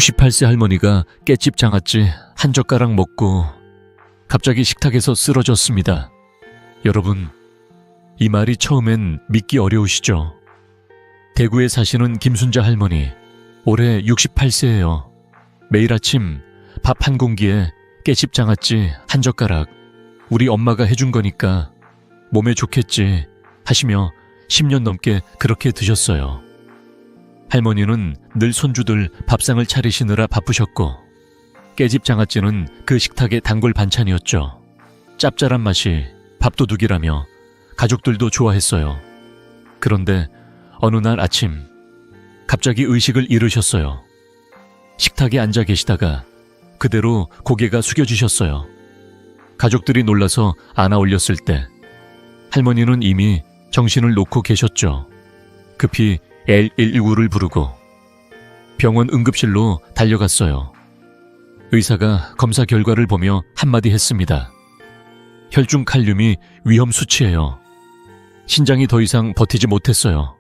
68세 할머니가 깻집 장아찌 한 젓가락 먹고 갑자기 식탁에서 쓰러졌습니다. 여러분, 이 말이 처음엔 믿기 어려우시죠? 대구에 사시는 김순자 할머니, 올해 68세예요. 매일 아침 밥 한 공기에 깻집 장아찌 한 젓가락 우리 엄마가 해준 거니까 몸에 좋겠지 하시며 10년 넘게 그렇게 드셨어요. 할머니는 늘 손주들 밥상을 차리시느라 바쁘셨고 깻집 장아찌는 그 식탁의 단골 반찬이었죠. 짭짤한 맛이 밥도둑이라며 가족들도 좋아했어요. 그런데 어느 날 아침 갑자기 의식을 잃으셨어요. 식탁에 앉아 계시다가 그대로 고개가 숙여지셨어요. 가족들이 놀라서 안아 올렸을 때 할머니는 이미 정신을 놓고 계셨죠. 급히 119를 부르고 병원 응급실로 달려갔어요. 의사가 검사 결과를 보며 한마디 했습니다. 혈중 칼륨이 위험 수치예요. 신장이 더 이상 버티지 못했어요.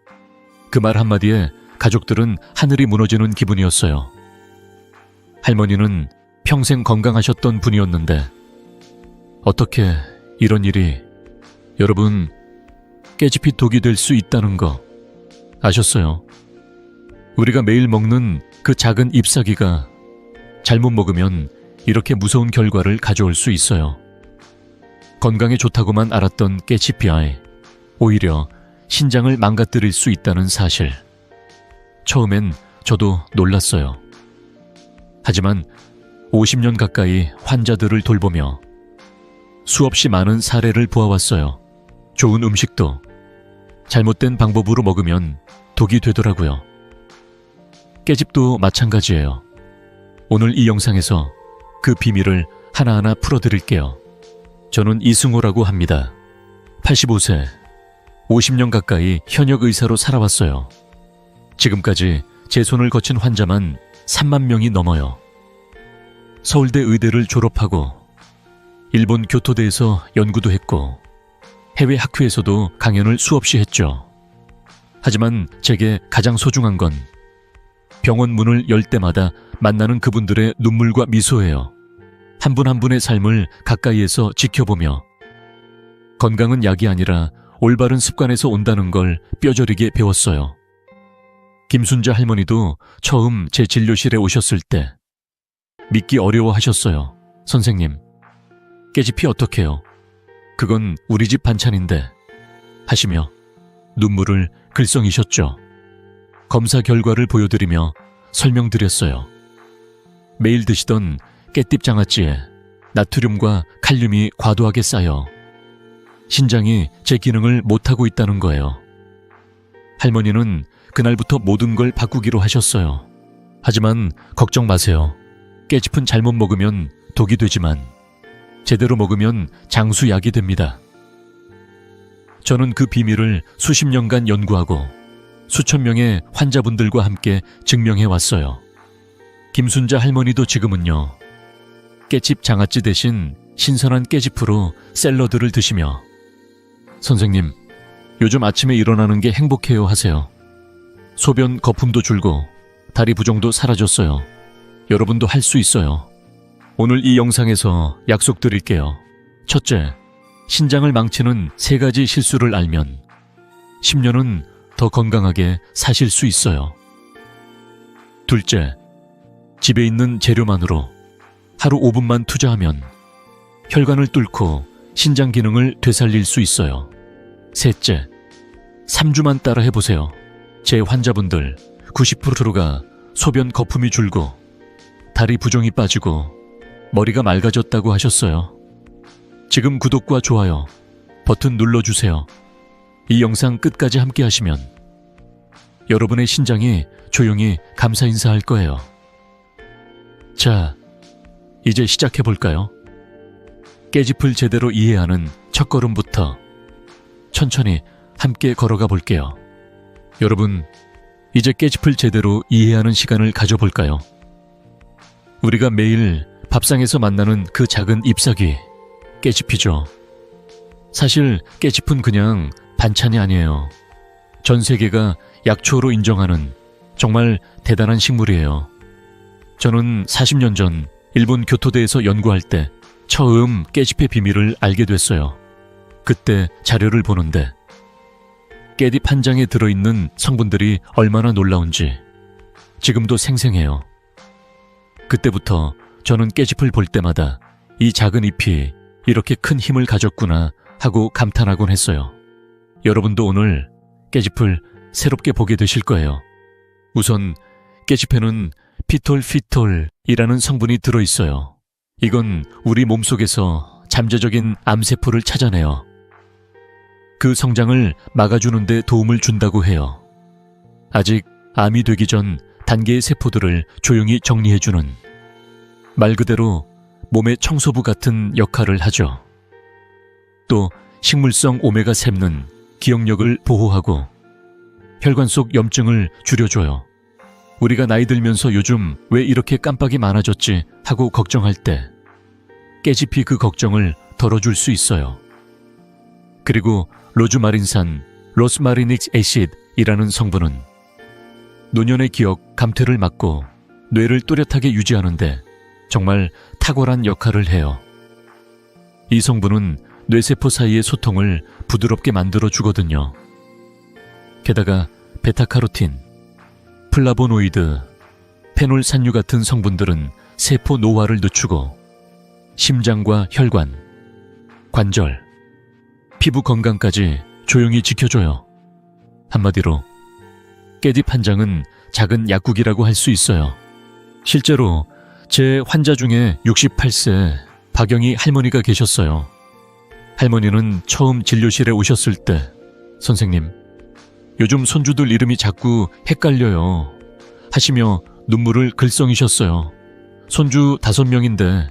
그 말 한마디에 가족들은 하늘이 무너지는 기분이었어요. 할머니는 평생 건강하셨던 분이었는데 어떻게 이런 일이, 여러분, 깨집이 독이 될 수 있다는 거 아셨어요? 우리가 매일 먹는 그 작은 잎사귀가 잘못 먹으면 이렇게 무서운 결과를 가져올 수 있어요. 건강에 좋다고만 알았던 깨치피아이, 오히려 신장을 망가뜨릴 수 있다는 사실. 처음엔 저도 놀랐어요. 하지만 50년 가까이 환자들을 돌보며 수없이 많은 사례를 보아왔어요. 좋은 음식도 잘못된 방법으로 먹으면 독이 되더라고요. 깨집도 마찬가지예요. 오늘 이 영상에서 그 비밀을 하나하나 풀어드릴게요. 저는 이승호라고 합니다. 85세, 50년 가까이 현역 의사로 살아왔어요. 지금까지 제 손을 거친 환자만 3만 명이 넘어요. 서울대 의대를 졸업하고 일본 교토대에서 연구도 했고 해외 학회에서도 강연을 수없이 했죠. 하지만 제게 가장 소중한 건 병원 문을 열 때마다 만나는 그분들의 눈물과 미소예요. 한 분 한 분의 삶을 가까이에서 지켜보며 건강은 약이 아니라 올바른 습관에서 온다는 걸 뼈저리게 배웠어요. 김순자 할머니도 처음 제 진료실에 오셨을 때 믿기 어려워하셨어요. 선생님, 깨집이 어떡해요? 그건 우리 집 반찬인데 하시며 눈물을 글썽이셨죠. 검사 결과를 보여드리며 설명드렸어요. 매일 드시던 깻잎 장아찌에 나트륨과 칼륨이 과도하게 쌓여 신장이 제 기능을 못하고 있다는 거예요. 할머니는 그날부터 모든 걸 바꾸기로 하셨어요. 하지만 걱정 마세요. 깨집은 잘못 먹으면 독이 되지만 제대로 먹으면 장수약이 됩니다. 저는 그 비밀을 수십 년간 연구하고 수천 명의 환자분들과 함께 증명해 왔어요. 김순자 할머니도 지금은요, 깨집 장아찌 대신 신선한 깨집으로 샐러드를 드시며 선생님, 요즘 아침에 일어나는 게 행복해요 하세요. 소변 거품도 줄고 다리 부종도 사라졌어요. 여러분도 할 수 있어요. 오늘 이 영상에서 약속드릴게요. 첫째, 신장을 망치는 3가지 실수를 알면 10년은 더 건강하게 사실 수 있어요. 둘째, 집에 있는 재료만으로 하루 5분만 투자하면 혈관을 뚫고 신장 기능을 되살릴 수 있어요. 셋째, 3주만 따라 해보세요. 제 환자분들 90%가 소변 거품이 줄고 다리 부종이 빠지고 머리가 맑아졌다고 하셨어요. 지금 구독과 좋아요 버튼 눌러주세요. 이 영상 끝까지 함께 하시면 여러분의 신장이 조용히 감사 인사할 거예요. 자, 이제 시작해볼까요? 깨집을 제대로 이해하는 첫걸음부터 천천히 함께 걸어가 볼게요. 여러분, 이제 깨집을 제대로 이해하는 시간을 가져볼까요? 우리가 매일 밥상에서 만나는 그 작은 잎사귀, 깨집이죠. 사실 깨집은 그냥 반찬이 아니에요. 전 세계가 약초로 인정하는 정말 대단한 식물이에요. 저는 40년 전 일본 교토대에서 연구할 때 처음 깨집의 비밀을 알게 됐어요. 그때 자료를 보는데 깻잎 한 장에 들어있는 성분들이 얼마나 놀라운지 지금도 생생해요. 그때부터 저는 깨집을 볼 때마다 이 작은 잎이 이렇게 큰 힘을 가졌구나 하고 감탄하곤 했어요. 여러분도 오늘 깨집을 새롭게 보게 되실 거예요. 우선 깨집에는 피톨피톨이라는 성분이 들어있어요. 이건 우리 몸속에서 잠재적인 암세포를 찾아내요. 그 성장을 막아주는 데 도움을 준다고 해요. 아직 암이 되기 전 단계의 세포들을 조용히 정리해주는, 말 그대로 몸의 청소부 같은 역할을 하죠. 또 식물성 오메가3는 기억력을 보호하고 혈관 속 염증을 줄여줘요. 우리가 나이 들면서 요즘 왜 이렇게 깜빡이 많아졌지 하고 걱정할 때 깨집이 그 걱정을 덜어줄 수 있어요. 그리고 로즈마린산 로스마리닉 애시드이라는 성분은 노년의 기억 감퇴를 막고 뇌를 또렷하게 유지하는데 정말 탁월한 역할을 해요. 이 성분은 뇌세포 사이의 소통을 부드럽게 만들어 주거든요. 게다가 베타카로틴, 플라보노이드, 페놀산유 같은 성분들은 세포 노화를 늦추고 심장과 혈관, 관절, 피부 건강까지 조용히 지켜줘요. 한마디로 깻잎 한 장은 작은 약국이라고 할 수 있어요. 실제로 제 환자 중에 68세 박영희 할머니가 계셨어요. 할머니는 처음 진료실에 오셨을 때 선생님, 요즘 손주들 이름이 자꾸 헷갈려요 하시며 눈물을 글썽이셨어요. 손주 5명인데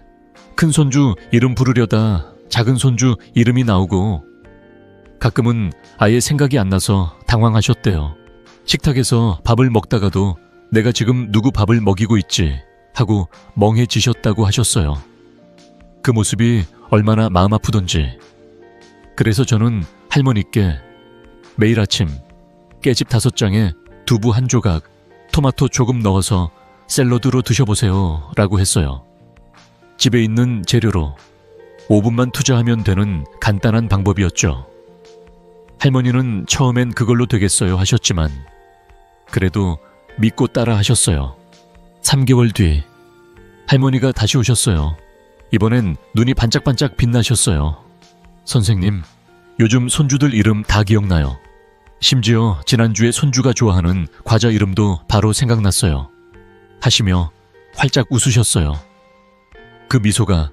큰 손주 이름 부르려다 작은 손주 이름이 나오고 가끔은 아예 생각이 안 나서 당황하셨대요. 식탁에서 밥을 먹다가도 내가 지금 누구 밥을 먹이고 있지 하고 멍해지셨다고 하셨어요. 그 모습이 얼마나 마음 아프던지. 그래서 저는 할머니께 매일 아침 깨집 5장에 두부 한 조각, 토마토 조금 넣어서 샐러드로 드셔보세요 라고 했어요. 집에 있는 재료로 5분만 투자하면 되는 간단한 방법이었죠. 할머니는 처음엔 그걸로 되겠어요 하셨지만 그래도 믿고 따라 하셨어요. 3개월 뒤 할머니가 다시 오셨어요. 이번엔 눈이 반짝반짝 빛나셨어요. 선생님, 요즘 손주들 이름 다 기억나요. 심지어 지난주에 손주가 좋아하는 과자 이름도 바로 생각났어요. 하시며 활짝 웃으셨어요. 그 미소가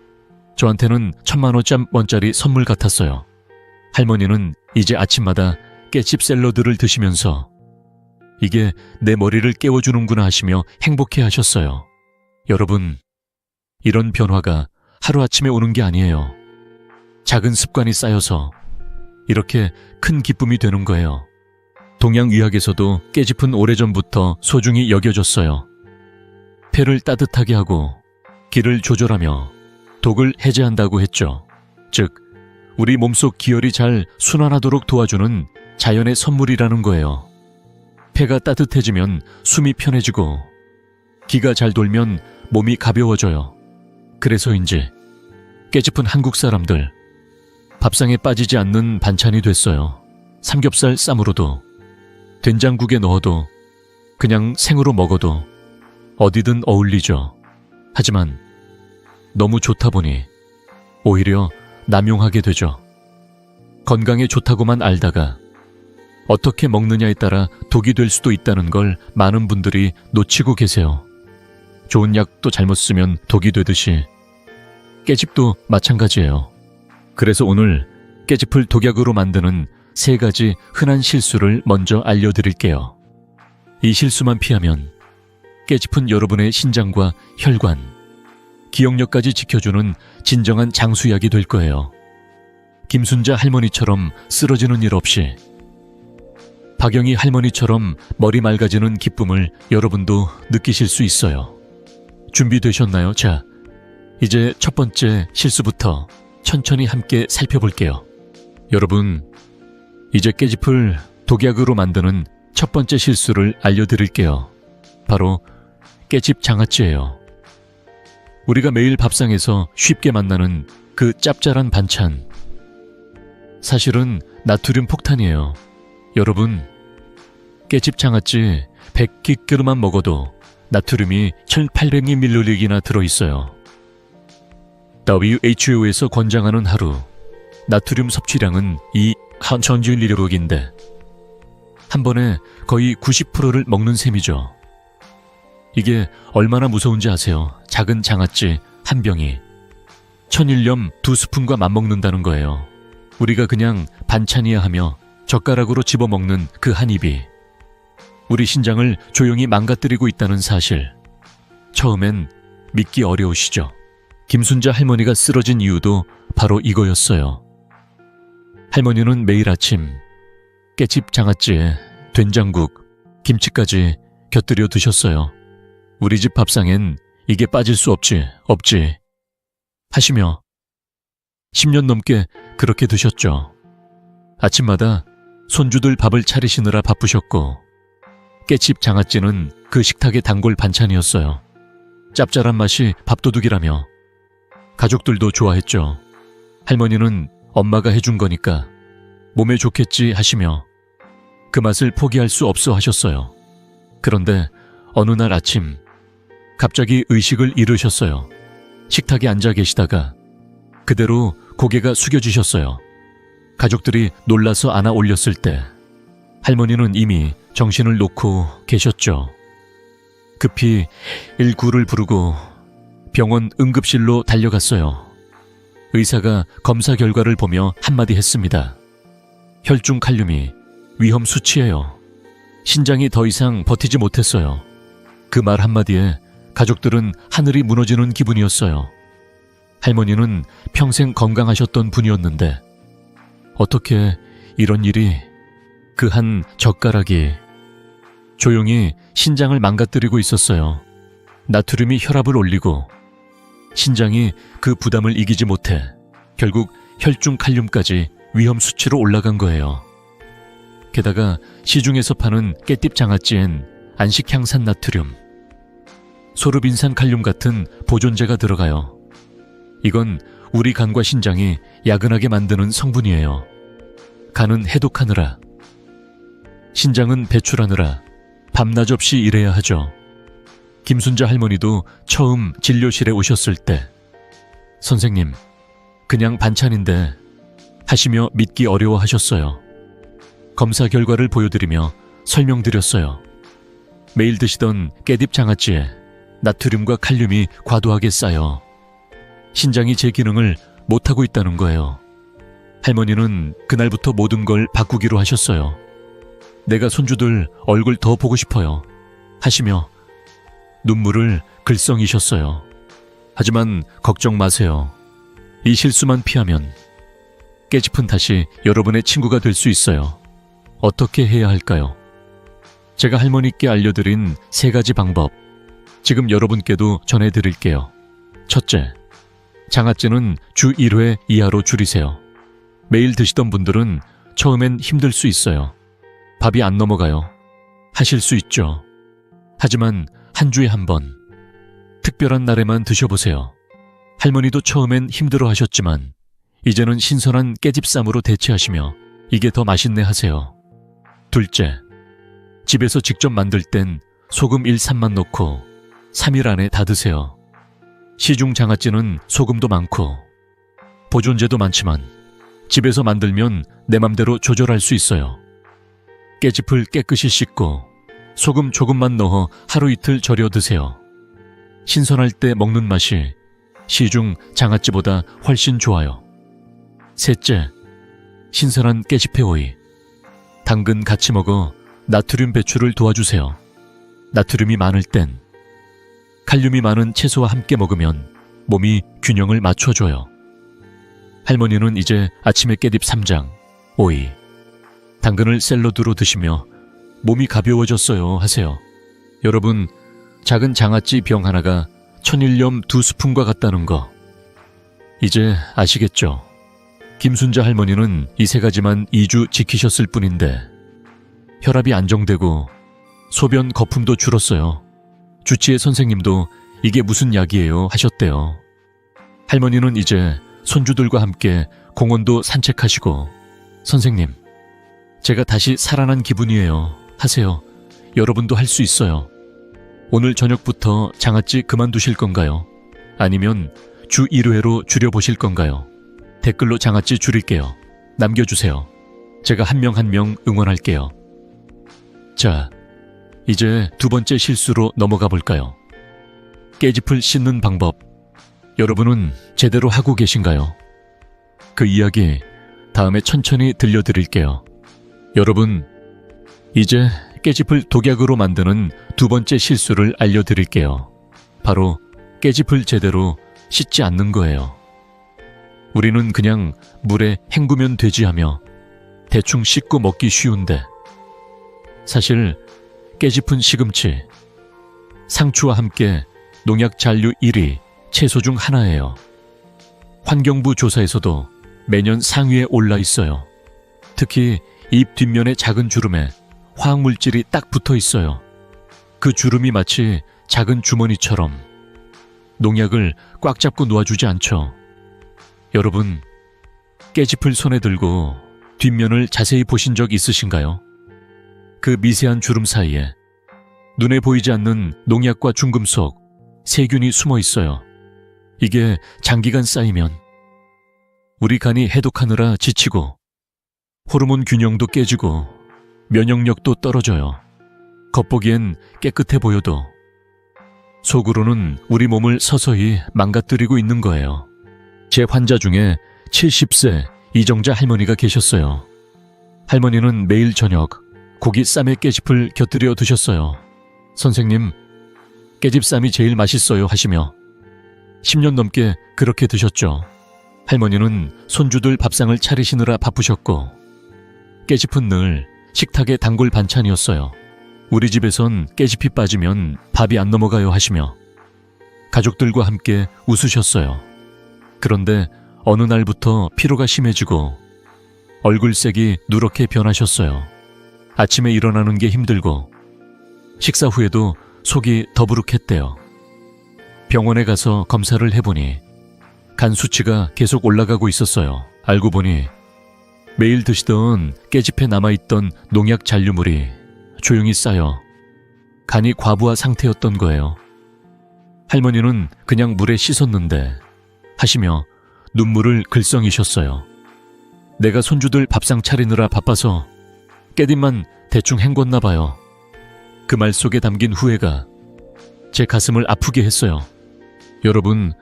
저한테는 1000만원짜리 선물 같았어요. 할머니는 이제 아침마다 깨집 샐러드를 드시면서 이게 내 머리를 깨워주는구나 하시며 행복해 하셨어요. 여러분, 이런 변화가 하루아침에 오는 게 아니에요. 작은 습관이 쌓여서 이렇게 큰 기쁨이 되는 거예요. 동양의학에서도 깨집은 오래전부터 소중히 여겨졌어요. 폐를 따뜻하게 하고 기를 조절하며 독을 해제한다고 했죠. 즉, 우리 몸속 기혈이 잘 순환하도록 도와주는 자연의 선물이라는 거예요. 폐가 따뜻해지면 숨이 편해지고 기가 잘 돌면 몸이 가벼워져요. 그래서인지 깨집은 한국 사람들 밥상에 빠지지 않는 반찬이 됐어요. 삼겹살 쌈으로도 된장국에 넣어도 그냥 생으로 먹어도 어디든 어울리죠. 하지만 너무 좋다 보니 오히려 남용하게 되죠. 건강에 좋다고만 알다가 어떻게 먹느냐에 따라 독이 될 수도 있다는 걸 많은 분들이 놓치고 계세요. 좋은 약도 잘못 쓰면 독이 되듯이 깨집도 마찬가지예요. 그래서 오늘 깨집을 독약으로 만드는 3가지 흔한 실수를 먼저 알려드릴게요. 이 실수만 피하면 깨집은 여러분의 신장과 혈관, 기억력까지 지켜주는 진정한 장수약이 될 거예요. 김순자 할머니처럼 쓰러지는 일 없이 박영희 할머니처럼 머리 맑아지는 기쁨을 여러분도 느끼실 수 있어요. 준비되셨나요? 자, 이제 첫 번째 실수부터 천천히 함께 살펴볼게요. 여러분, 이제 깨집을 독약으로 만드는 첫 번째 실수를 알려드릴게요. 바로 깨집 장아찌예요. 우리가 매일 밥상에서 쉽게 만나는 그 짭짤한 반찬. 사실은 나트륨 폭탄이에요. 여러분, 깨집 장아찌 100kg만 먹어도 나트륨이 1800ml이나 들어있어요. WHO에서 권장하는 하루 나트륨 섭취량은 2,000mg인데 한 번에 거의 90%를 먹는 셈이죠. 이게 얼마나 무서운지 아세요? 작은 장아찌 한 병이 천일염 2스푼과 맞먹는다는 거예요. 우리가 그냥 반찬이야 하며 젓가락으로 집어먹는 그 한 입이 우리 신장을 조용히 망가뜨리고 있다는 사실. 처음엔 믿기 어려우시죠? 김순자 할머니가 쓰러진 이유도 바로 이거였어요. 할머니는 매일 아침 깨집 장아찌에 된장국, 김치까지 곁들여 드셨어요. 우리 집 밥상엔 이게 빠질 수 없지 하시며 10년 넘게 그렇게 드셨죠. 아침마다 손주들 밥을 차리시느라 바쁘셨고 깨집 장아찌는 그 식탁의 단골 반찬이었어요. 짭짤한 맛이 밥도둑이라며 가족들도 좋아했죠. 할머니는 엄마가 해준 거니까 몸에 좋겠지 하시며 그 맛을 포기할 수 없어 하셨어요. 그런데 어느 날 아침 갑자기 의식을 잃으셨어요. 식탁에 앉아 계시다가 그대로 고개가 숙여지셨어요. 가족들이 놀라서 안아 올렸을 때 할머니는 이미 정신을 놓고 계셨죠. 급히 119를 부르고 병원 응급실로 달려갔어요. 의사가 검사 결과를 보며 한마디 했습니다. 혈중 칼륨이 위험 수치예요. 신장이 더 이상 버티지 못했어요. 그 말 한마디에 가족들은 하늘이 무너지는 기분이었어요. 할머니는 평생 건강하셨던 분이었는데 어떻게 이런 일이, 그 한 젓가락이 조용히 신장을 망가뜨리고 있었어요. 나트륨이 혈압을 올리고 신장이 그 부담을 이기지 못해 결국 혈중 칼륨까지 위험 수치로 올라간 거예요. 게다가 시중에서 파는 깨띠 장아찌엔 안식향산 나트륨, 소르빈산 칼륨 같은 보존제가 들어가요. 이건 우리 간과 신장이 야근하게 만드는 성분이에요. 간은 해독하느라, 신장은 배출하느라 밤낮 없이 일해야 하죠. 김순자 할머니도 처음 진료실에 오셨을 때 선생님, 그냥 반찬인데 하시며 믿기 어려워하셨어요. 검사 결과를 보여드리며 설명드렸어요. 매일 드시던 깨딥 장아찌에 나트륨과 칼륨이 과도하게 쌓여 신장이 제 기능을 못하고 있다는 거예요. 할머니는 그날부터 모든 걸 바꾸기로 하셨어요. 내가 손주들 얼굴 더 보고 싶어요 하시며 눈물을 글썽이셨어요. 하지만 걱정 마세요. 이 실수만 피하면 깨집은 다시 여러분의 친구가 될 수 있어요. 어떻게 해야 할까요? 제가 할머니께 알려드린 3가지 방법, 지금 여러분께도 전해드릴게요. 첫째, 장아찌는 주 1회 이하로 줄이세요. 매일 드시던 분들은 처음엔 힘들 수 있어요. 밥이 안 넘어가요. 하실 수 있죠. 하지만 한 주에 한 번, 특별한 날에만 드셔보세요. 할머니도 처음엔 힘들어 하셨지만 이제는 신선한 깨집쌈으로 대체하시며 이게 더 맛있네 하세요. 둘째, 집에서 직접 만들 땐 소금 1, 3만 넣고 3일 안에 다 드세요. 시중 장아찌는 소금도 많고 보존제도 많지만 집에서 만들면 내 맘대로 조절할 수 있어요. 깨집을 깨끗이 씻고 소금 조금만 넣어 하루 이틀 절여 드세요. 신선할 때 먹는 맛이 시중 장아찌보다 훨씬 좋아요. 셋째, 신선한 깨집회 오이. 당근 같이 먹어 나트륨 배출을 도와주세요. 나트륨이 많을 땐 칼륨이 많은 채소와 함께 먹으면 몸이 균형을 맞춰줘요. 할머니는 이제 아침에 깻잎 3장, 오이, 당근을 샐러드로 드시며 몸이 가벼워졌어요 하세요. 여러분, 작은 장아찌 병 하나가 천일염 2스푼과 같다는 거 이제 아시겠죠? 김순자 할머니는 이 3가지만 2주 지키셨을 뿐인데 혈압이 안정되고 소변 거품도 줄었어요. 주치의 선생님도 이게 무슨 약이에요 하셨대요. 할머니는 이제 손주들과 함께 공원도 산책하시고 선생님, 제가 다시 살아난 기분이에요 하세요. 여러분도 할 수 있어요. 오늘 저녁부터 장아찌 그만두실 건가요? 아니면 주 1회로 줄여보실 건가요? 댓글로 장아찌 줄일게요. 남겨주세요. 제가 한 명 한 명 응원할게요. 자, 이제 두 번째 실수로 넘어가 볼까요? 깨짚을 씻는 방법. 여러분은 제대로 하고 계신가요? 그 이야기 다음에 천천히 들려드릴게요. 여러분, 이제 깨짚을 독약으로 만드는 두 번째 실수를 알려드릴게요. 바로 깨짚을 제대로 씻지 않는 거예요. 우리는 그냥 물에 헹구면 되지 하며 대충 씻고 먹기 쉬운데 사실 깨짚은 시금치, 상추와 함께 농약 잔류 1위 채소 중 하나예요. 환경부 조사에서도 매년 상위에 올라 있어요. 특히 잎 뒷면의 작은 주름에 화학물질이 딱 붙어 있어요. 그 주름이 마치 작은 주머니처럼 농약을 꽉 잡고 놓아주지 않죠. 여러분, 깨짚을 손에 들고 뒷면을 자세히 보신 적 있으신가요? 그 미세한 주름 사이에 눈에 보이지 않는 농약과 중금속, 세균이 숨어 있어요. 이게 장기간 쌓이면 우리 간이 해독하느라 지치고 호르몬 균형도 깨지고 면역력도 떨어져요. 겉보기엔 깨끗해 보여도 속으로는 우리 몸을 서서히 망가뜨리고 있는 거예요. 제 환자 중에 70세 이정자 할머니가 계셨어요. 할머니는 매일 저녁 고기 쌈에 깨짚을 곁들여 드셨어요. 선생님, 깨집쌈이 제일 맛있어요 하시며 10년 넘게 그렇게 드셨죠. 할머니는 손주들 밥상을 차리시느라 바쁘셨고 깨짚은 늘 식탁의 단골 반찬이었어요. 우리 집에선 깨짚이 빠지면 밥이 안 넘어가요 하시며 가족들과 함께 웃으셨어요. 그런데 어느 날부터 피로가 심해지고 얼굴색이 누렇게 변하셨어요. 아침에 일어나는 게 힘들고 식사 후에도 속이 더부룩했대요. 병원에 가서 검사를 해보니 간 수치가 계속 올라가고 있었어요. 알고 보니 매일 드시던 깨짚에 남아있던 농약 잔류물이 조용히 쌓여 간이 과부하 상태였던 거예요. 할머니는 그냥 물에 씻었는데 하시며 눈물을 글썽이셨어요. 내가 손주들 밥상 차리느라 바빠서 깨잎만 대충 헹궜나 봐요. 그 말 속에 담긴 후회가 제 가슴을 아프게 했어요. 여러분,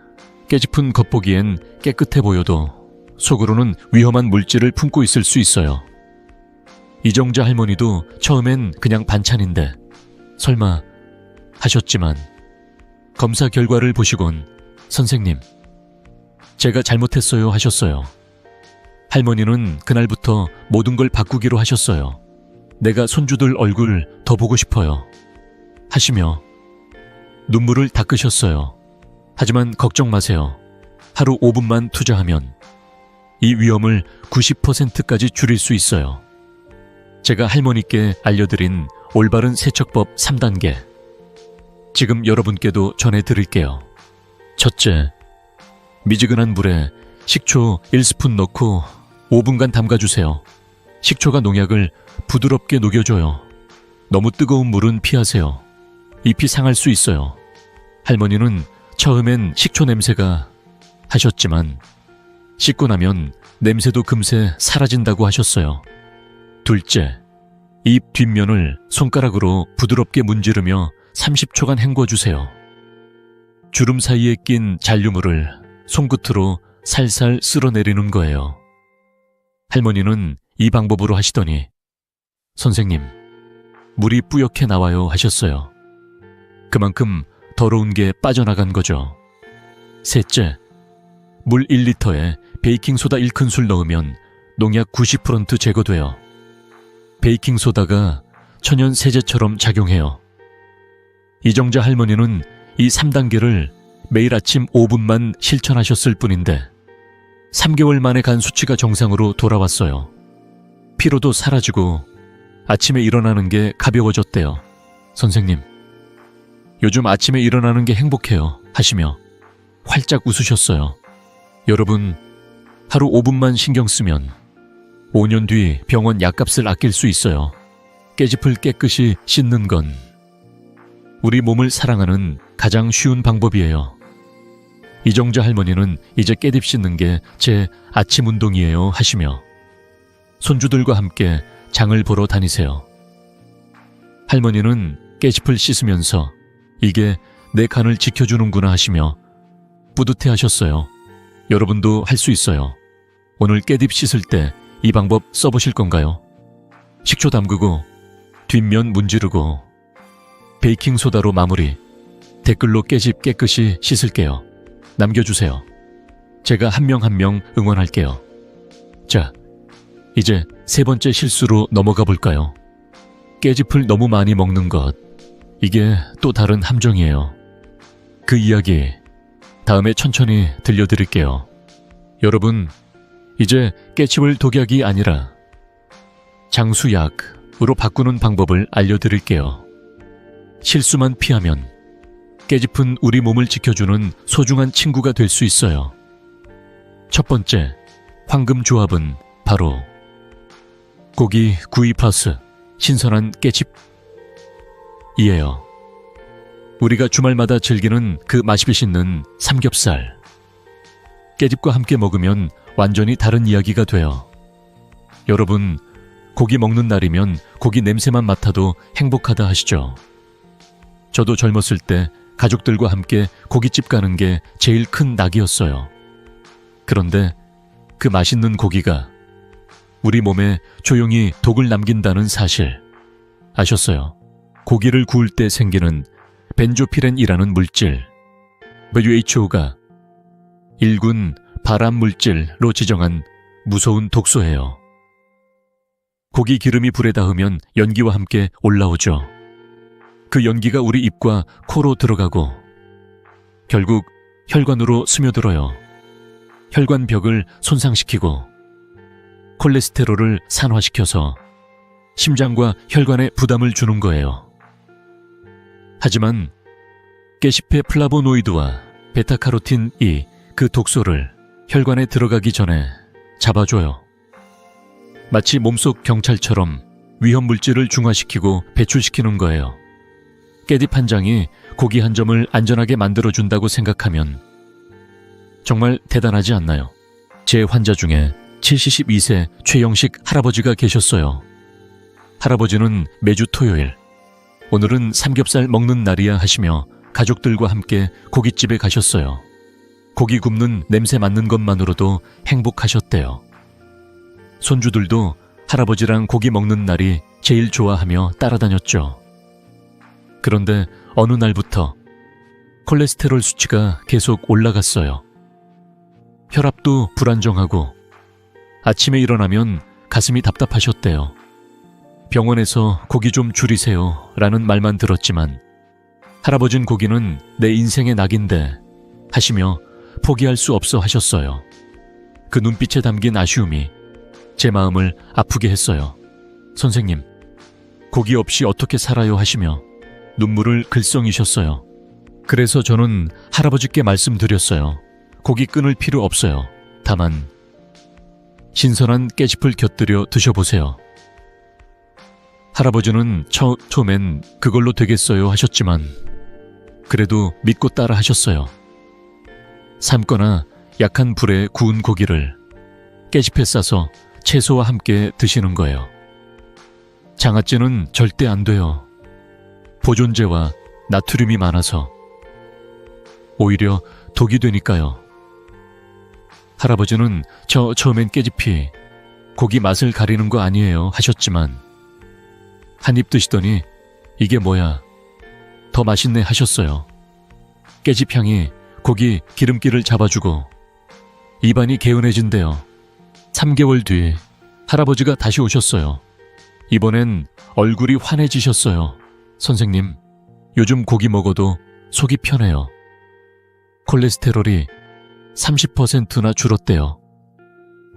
깨짚은 겉보기엔 깨끗해 보여도 속으로는 위험한 물질을 품고 있을 수 있어요. 이정자 할머니도 처음엔 그냥 반찬인데 설마 하셨지만 검사 결과를 보시곤 선생님, 제가 잘못했어요 하셨어요. 할머니는 그날부터 모든 걸 바꾸기로 하셨어요. 내가 손주들 얼굴 더 보고 싶어요 하시며 눈물을 닦으셨어요. 하지만 걱정 마세요. 하루 5분만 투자하면 이 위험을 90%까지 줄일 수 있어요. 제가 할머니께 알려드린 올바른 세척법 3단계 지금 여러분께도 전해드릴게요. 첫째, 미지근한 물에 식초 1스푼 넣고 5분간 담가주세요. 식초가 농약을 부드럽게 녹여줘요. 너무 뜨거운 물은 피하세요. 잎이 상할 수 있어요. 할머니는 처음엔 식초 냄새가 하셨지만 씻고 나면 냄새도 금세 사라진다고 하셨어요. 둘째, 잎 뒷면을 손가락으로 부드럽게 문지르며 30초간 헹궈주세요. 주름 사이에 낀 잔류물을 손끝으로 살살 쓸어내리는 거예요. 할머니는 이 방법으로 하시더니 선생님, 물이 뿌옇게 나와요 하셨어요. 그만큼 더러운 게 빠져나간 거죠. 셋째, 물 1리터에 베이킹소다 1큰술 넣으면 농약 90% 제거돼요. 베이킹소다가 천연 세제처럼 작용해요. 이정자 할머니는 이 3단계를 매일 아침 5분만 실천하셨을 뿐인데 3개월 만에 간 수치가 정상으로 돌아왔어요. 피로도 사라지고 아침에 일어나는 게 가벼워졌대요. 선생님, 요즘 아침에 일어나는 게 행복해요. 하시며 활짝 웃으셨어요. 여러분, 하루 5분만 신경 쓰면 5년 뒤 병원 약값을 아낄 수 있어요. 깨짚을 깨끗이 씻는 건 우리 몸을 사랑하는 가장 쉬운 방법이에요. 이정자 할머니는 이제 깨집 씻는 게 제 아침 운동이에요 하시며 손주들과 함께 장을 보러 다니세요. 할머니는 깨짚을 씻으면서 이게 내 간을 지켜주는구나 하시며 뿌듯해 하셨어요. 여러분도 할 수 있어요. 오늘 깨집 씻을 때 이 방법 써보실 건가요? 식초 담그고 뒷면 문지르고 베이킹소다로 마무리. 댓글로 깨집 깨끗이 씻을게요. 남겨주세요. 제가 한 명 한 명 응원할게요. 자, 이제 세 번째 실수로 넘어가 볼까요? 깨짚을 너무 많이 먹는 것. 이게 또 다른 함정이에요. 그 이야기 다음에 천천히 들려드릴게요. 여러분, 이제 깨집을 독약이 아니라 장수약으로 바꾸는 방법을 알려드릴게요. 실수만 피하면 깨짚은 우리 몸을 지켜주는 소중한 친구가 될 수 있어요. 첫 번째, 황금 조합은 바로 고기 구이 플러스 신선한 깨집이에요. 우리가 주말마다 즐기는 그 맛이 빚는 삼겹살. 깨집과 함께 먹으면 완전히 다른 이야기가 돼요. 여러분, 고기 먹는 날이면 고기 냄새만 맡아도 행복하다 하시죠? 저도 젊었을 때 가족들과 함께 고깃집 가는 게 제일 큰 낙이었어요. 그런데 그 맛있는 고기가 우리 몸에 조용히 독을 남긴다는 사실 아셨어요? 고기를 구울 때 생기는 벤조피렌이라는 물질, WHO가 1군 발암물질로 지정한 무서운 독소예요. 고기 기름이 불에 닿으면 연기와 함께 올라오죠. 그 연기가 우리 입과 코로 들어가고 결국 혈관으로 스며들어요. 혈관벽을 손상시키고 콜레스테롤을 산화시켜서 심장과 혈관에 부담을 주는 거예요. 하지만 깨씹의 플라보노이드와 베타카로틴이 그 독소를 혈관에 들어가기 전에 잡아줘요. 마치 몸속 경찰처럼 위험물질을 중화시키고 배출시키는 거예요. 깨집 한 장이 고기 한 점을 안전하게 만들어준다고 생각하면 정말 대단하지 않나요? 제 환자 중에 72세 최영식 할아버지가 계셨어요. 할아버지는 매주 토요일 오늘은 삼겹살 먹는 날이야 하시며 가족들과 함께 고깃집에 가셨어요. 고기 굽는 냄새 맡는 것만으로도 행복하셨대요. 손주들도 할아버지랑 고기 먹는 날이 제일 좋아하며 따라다녔죠. 그런데 어느 날부터 콜레스테롤 수치가 계속 올라갔어요. 혈압도 불안정하고 아침에 일어나면 가슴이 답답하셨대요. 병원에서 고기 좀 줄이세요 라는 말만 들었지만 할아버진 고기는 내 인생의 낙인데 하시며 포기할 수 없어 하셨어요. 그 눈빛에 담긴 아쉬움이 제 마음을 아프게 했어요. 선생님, 고기 없이 어떻게 살아요 하시며 눈물을 글썽이셨어요. 그래서 저는 할아버지께 말씀드렸어요. 고기 끊을 필요 없어요. 다만 신선한 깨짚을 곁들여 드셔보세요. 할아버지는 처음엔 그걸로 되겠어요 하셨지만 그래도 믿고 따라 하셨어요. 삶거나 약한 불에 구운 고기를 깨짚에 싸서 채소와 함께 드시는 거예요. 장아찌는 절대 안 돼요. 보존제와 나트륨이 많아서 오히려 독이 되니까요. 할아버지는 처음엔 깨짚이 고기 맛을 가리는 거 아니에요 하셨지만 한 입 드시더니 이게 뭐야 더 맛있네 하셨어요. 깨짚 향이 고기 기름기를 잡아주고 입안이 개운해진대요. 3개월 뒤 할아버지가 다시 오셨어요. 이번엔 얼굴이 환해지셨어요. 선생님, 요즘 고기 먹어도 속이 편해요. 콜레스테롤이 30%나 줄었대요.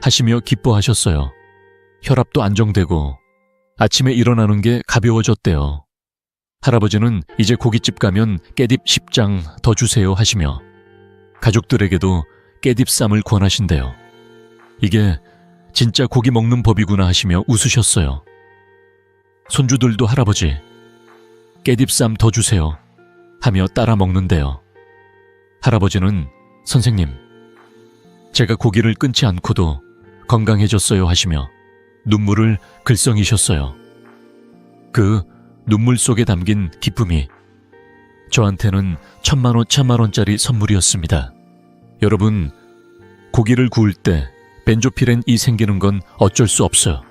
하시며 기뻐하셨어요. 혈압도 안정되고 아침에 일어나는 게 가벼워졌대요. 할아버지는 이제 고깃집 가면 깻잎 10장 더 주세요 하시며 가족들에게도 깻잎쌈을 권하신대요. 이게 진짜 고기 먹는 법이구나 하시며 웃으셨어요. 손주들도 할아버지, 깻잎쌈 더 주세요 하며 따라 먹는데요. 할아버지는 선생님, 제가 고기를 끊지 않고도 건강해졌어요 하시며 눈물을 글썽이셨어요. 그 눈물 속에 담긴 기쁨이 저한테는 1000만 원, 1000만 원짜리 선물이었습니다. 여러분, 고기를 구울 때 벤조피렌이 생기는 건 어쩔 수 없어요.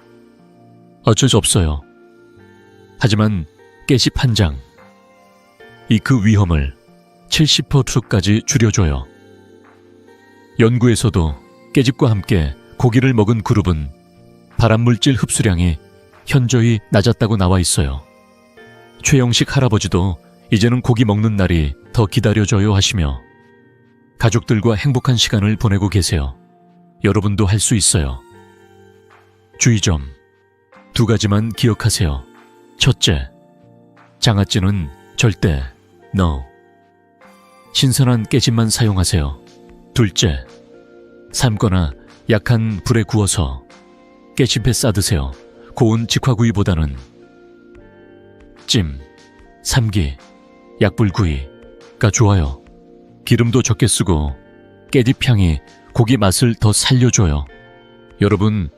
어쩔 수 없어요. 하지만 깻잎 한 장, 이 그 위험을 70%까지 줄여줘요. 연구에서도 깻잎과 함께 고기를 먹은 그룹은 발암물질 흡수량이 현저히 낮았다고 나와 있어요. 최영식 할아버지도 이제는 고기 먹는 날이 더 기다려져요 하시며 가족들과 행복한 시간을 보내고 계세요. 여러분도 할 수 있어요. 주의점 2가지만 기억하세요. 첫째, 장아찌는 절대 NO. 신선한 깻잎만 사용하세요. 둘째, 삶거나 약한 불에 구워서 깻잎에 싸드세요. 고운 직화구이보다는 찜, 삶기, 약불구이가 좋아요. 기름도 적게 쓰고 깻잎 향이 고기 맛을 더 살려줘요. 여러분,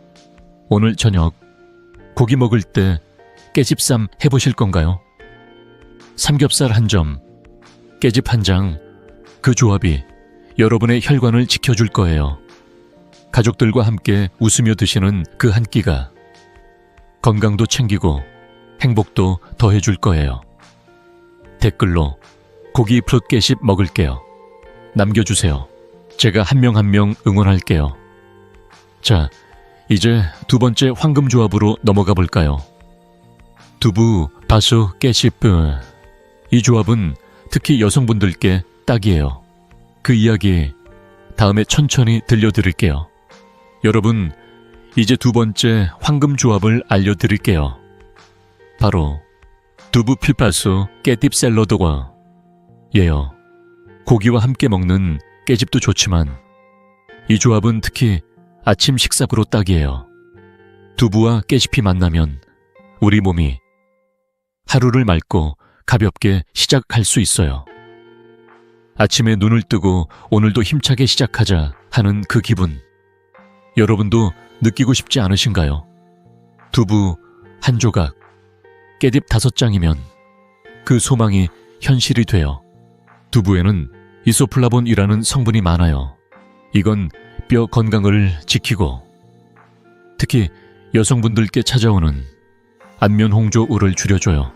오늘 저녁 고기 먹을 때 깻잎쌈 해보실 건가요? 삼겹살 한 점, 깻잎 한 장, 그 조합이 여러분의 혈관을 지켜줄 거예요. 가족들과 함께 웃으며 드시는 그 한 끼가 건강도 챙기고 행복도 더해줄 거예요. 댓글로 고기 풋깻잎 먹을게요 남겨주세요. 제가 한 명 한 명 응원할게요. 자, 이제 두 번째 황금 조합으로 넘어가 볼까요? 두부, 바수, 깻잎. 이 조합은 특히 여성분들께 딱이에요. 그 이야기 다음에 천천히 들려드릴게요. 여러분, 이제 두 번째 황금 조합을 알려드릴게요. 바로 두부 필파수 깻잎 샐러드와 예요. 고기와 함께 먹는 깻잎도 좋지만 이 조합은 특히 아침 식사부로 딱이에요. 두부와 깻잎이 만나면 우리 몸이 하루를 맑고 가볍게 시작할 수 있어요. 아침에 눈을 뜨고 오늘도 힘차게 시작하자 하는 그 기분, 여러분도 느끼고 싶지 않으신가요? 두부 한 조각, 깻잎 5장이면 그 소망이 현실이 돼요. 두부에는 이소플라본이라는 성분이 많아요. 이건 뼈 건강을 지키고 특히 여성분들께 찾아오는 안면 홍조우를 줄여줘요.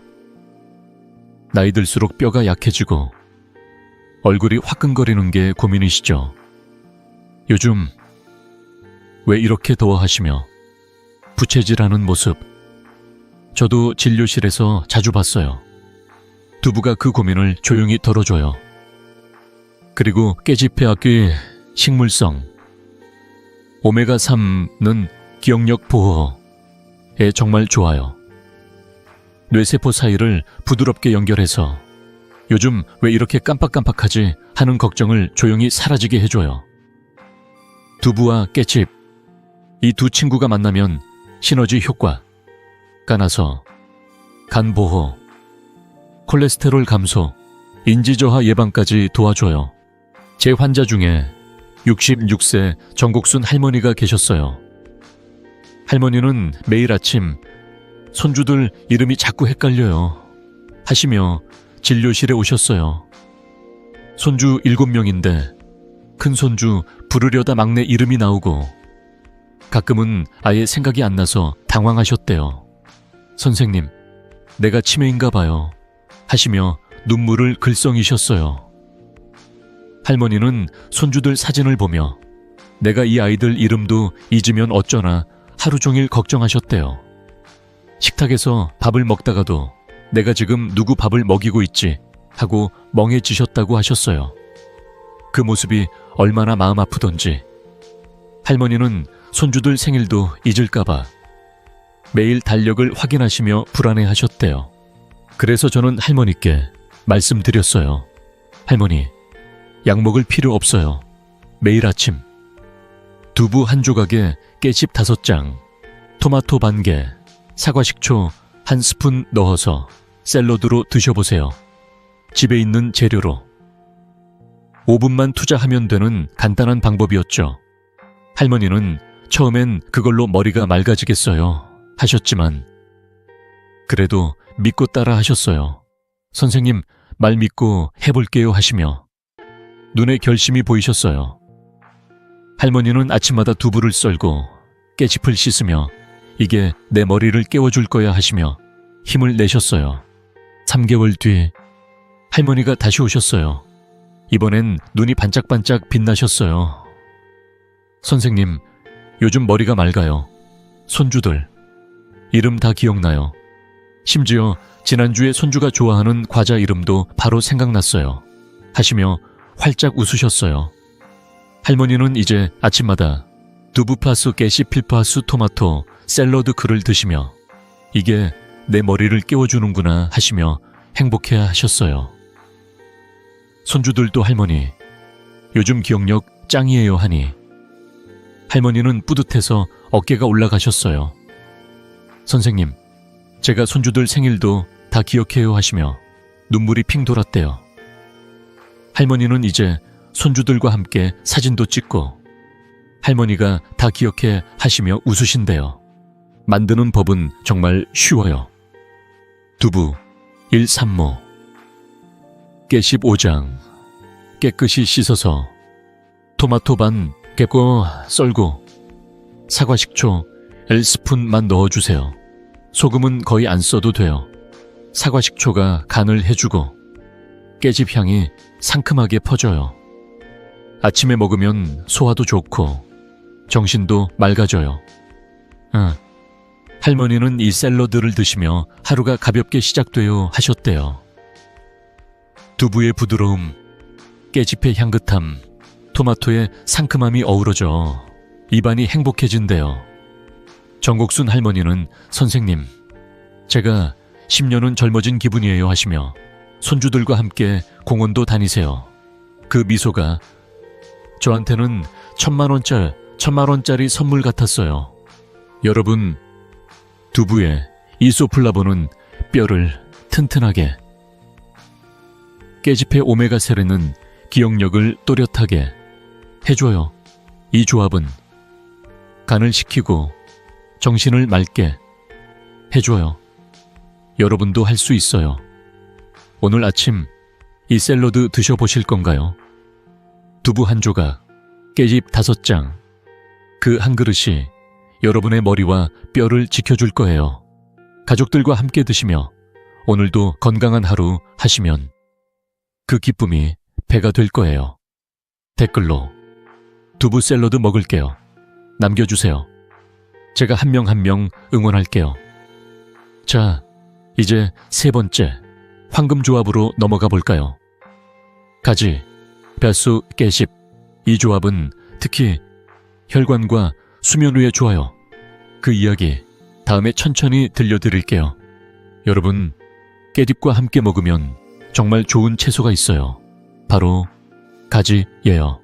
나이 들수록 뼈가 약해지고 얼굴이 화끈거리는 게 고민이시죠? 요즘 왜 이렇게 더워하시며 부채질하는 모습, 저도 진료실에서 자주 봤어요. 두부가 그 고민을 조용히 덜어줘요. 그리고 깻잎의 악귀 식물성 오메가3는 기억력 보호에 정말 좋아요. 뇌세포 사이를 부드럽게 연결해서 요즘 왜 이렇게 깜빡깜빡하지 하는 걱정을 조용히 사라지게 해줘요. 두부와 깻잎, 이 두 친구가 만나면 시너지 효과가 나서 간 보호, 콜레스테롤 감소, 인지 저하 예방까지 도와줘요. 제 환자 중에 66세 정곡순 할머니가 계셨어요. 할머니는 매일 아침 손주들 이름이 자꾸 헷갈려요 하시며 진료실에 오셨어요. 손주 7명인데 큰 손주 부르려다 막내 이름이 나오고 가끔은 아예 생각이 안 나서 당황하셨대요. 선생님, 내가 치매인가 봐요 하시며 눈물을 글썽이셨어요. 할머니는 손주들 사진을 보며 내가 이 아이들 이름도 잊으면 어쩌나 하루 종일 걱정하셨대요. 식탁에서 밥을 먹다가도 내가 지금 누구 밥을 먹이고 있지 하고 멍해지셨다고 하셨어요. 그 모습이 얼마나 마음 아프던지 할머니는 손주들 생일도 잊을까봐 매일 달력을 확인하시며 불안해하셨대요. 그래서 저는 할머니께 말씀드렸어요. 할머니, 약 먹을 필요 없어요. 매일 아침 두부 한 조각에 깨집 5장, 토마토 반 개, 사과 식초 1스푼 넣어서 샐러드로 드셔보세요. 집에 있는 재료로. 5분만 투자하면 되는 간단한 방법이었죠. 할머니는 처음엔 그걸로 머리가 맑아지겠어요 하셨지만 그래도 믿고 따라 하셨어요. 선생님, 말 믿고 해볼게요 하시며 눈에 결심이 보이셨어요. 할머니는 아침마다 두부를 썰고 깨짚을 씻으며 이게 내 머리를 깨워줄 거야 하시며 힘을 내셨어요. 3개월 뒤 할머니가 다시 오셨어요. 이번엔 눈이 반짝반짝 빛나셨어요. 선생님, 요즘 머리가 맑아요. 손주들 이름 다 기억나요. 심지어 지난주에 손주가 좋아하는 과자 이름도 바로 생각났어요. 하시며 활짝 웃으셨어요. 할머니는 이제 아침마다 두부 플러스 게시필 플러스 토마토 샐러드 그를 드시며 이게 내 머리를 깨워주는구나 하시며 행복해 하셨어요. 손주들도 할머니, 요즘 기억력 짱이에요 하니 할머니는 뿌듯해서 어깨가 올라가셨어요. 선생님, 제가 손주들 생일도 다 기억해요 하시며 눈물이 핑 돌았대요. 할머니는 이제 손주들과 함께 사진도 찍고 할머니가 다 기억해 하시며 웃으신대요. 만드는 법은 정말 쉬워요. 두부 1-3모, 깨십 5장 깨끗이 씻어서 토마토 반 깨고 썰고 사과 식초 1스푼만 넣어주세요. 소금은 거의 안 써도 돼요. 사과 식초가 간을 해주고 깨집 향이 상큼하게 퍼져요. 아침에 먹으면 소화도 좋고 정신도 맑아져요. 할머니는 이 샐러드를 드시며 하루가 가볍게 시작돼요 하셨대요. 두부의 부드러움, 깨집의 향긋함, 토마토의 상큼함이 어우러져 입안이 행복해진대요. 정곡순 할머니는 선생님, 제가 10년은 젊어진 기분이에요 하시며 손주들과 함께 공원도 다니세요. 그 미소가 저한테는 1,000만 원짜리 선물 같았어요. 여러분, 두부에 이소플라본은 뼈를 튼튼하게, 깨집의 오메가3는 기억력을 또렷하게 해줘요. 이 조합은 간을 식히고 정신을 맑게 해줘요. 여러분도 할 수 있어요. 오늘 아침 이 샐러드 드셔보실 건가요? 두부 한 조각, 깨집 5장, 그 한 그릇이 여러분의 머리와 뼈를 지켜줄 거예요. 가족들과 함께 드시며 오늘도 건강한 하루 하시면 그 기쁨이 배가 될 거예요. 댓글로 두부 샐러드 먹을게요. 남겨주세요. 제가 한 명 한 명 응원할게요. 자, 이제 3번째 황금조합으로 넘어가 볼까요? 가지, 벼수, 깨십, 이 조합은 특히 혈관과 수면 후에 좋아요. 그 이야기 다음에 천천히 들려드릴게요. 여러분, 깨딥과 함께 먹으면 정말 좋은 채소가 있어요. 바로 가지예요.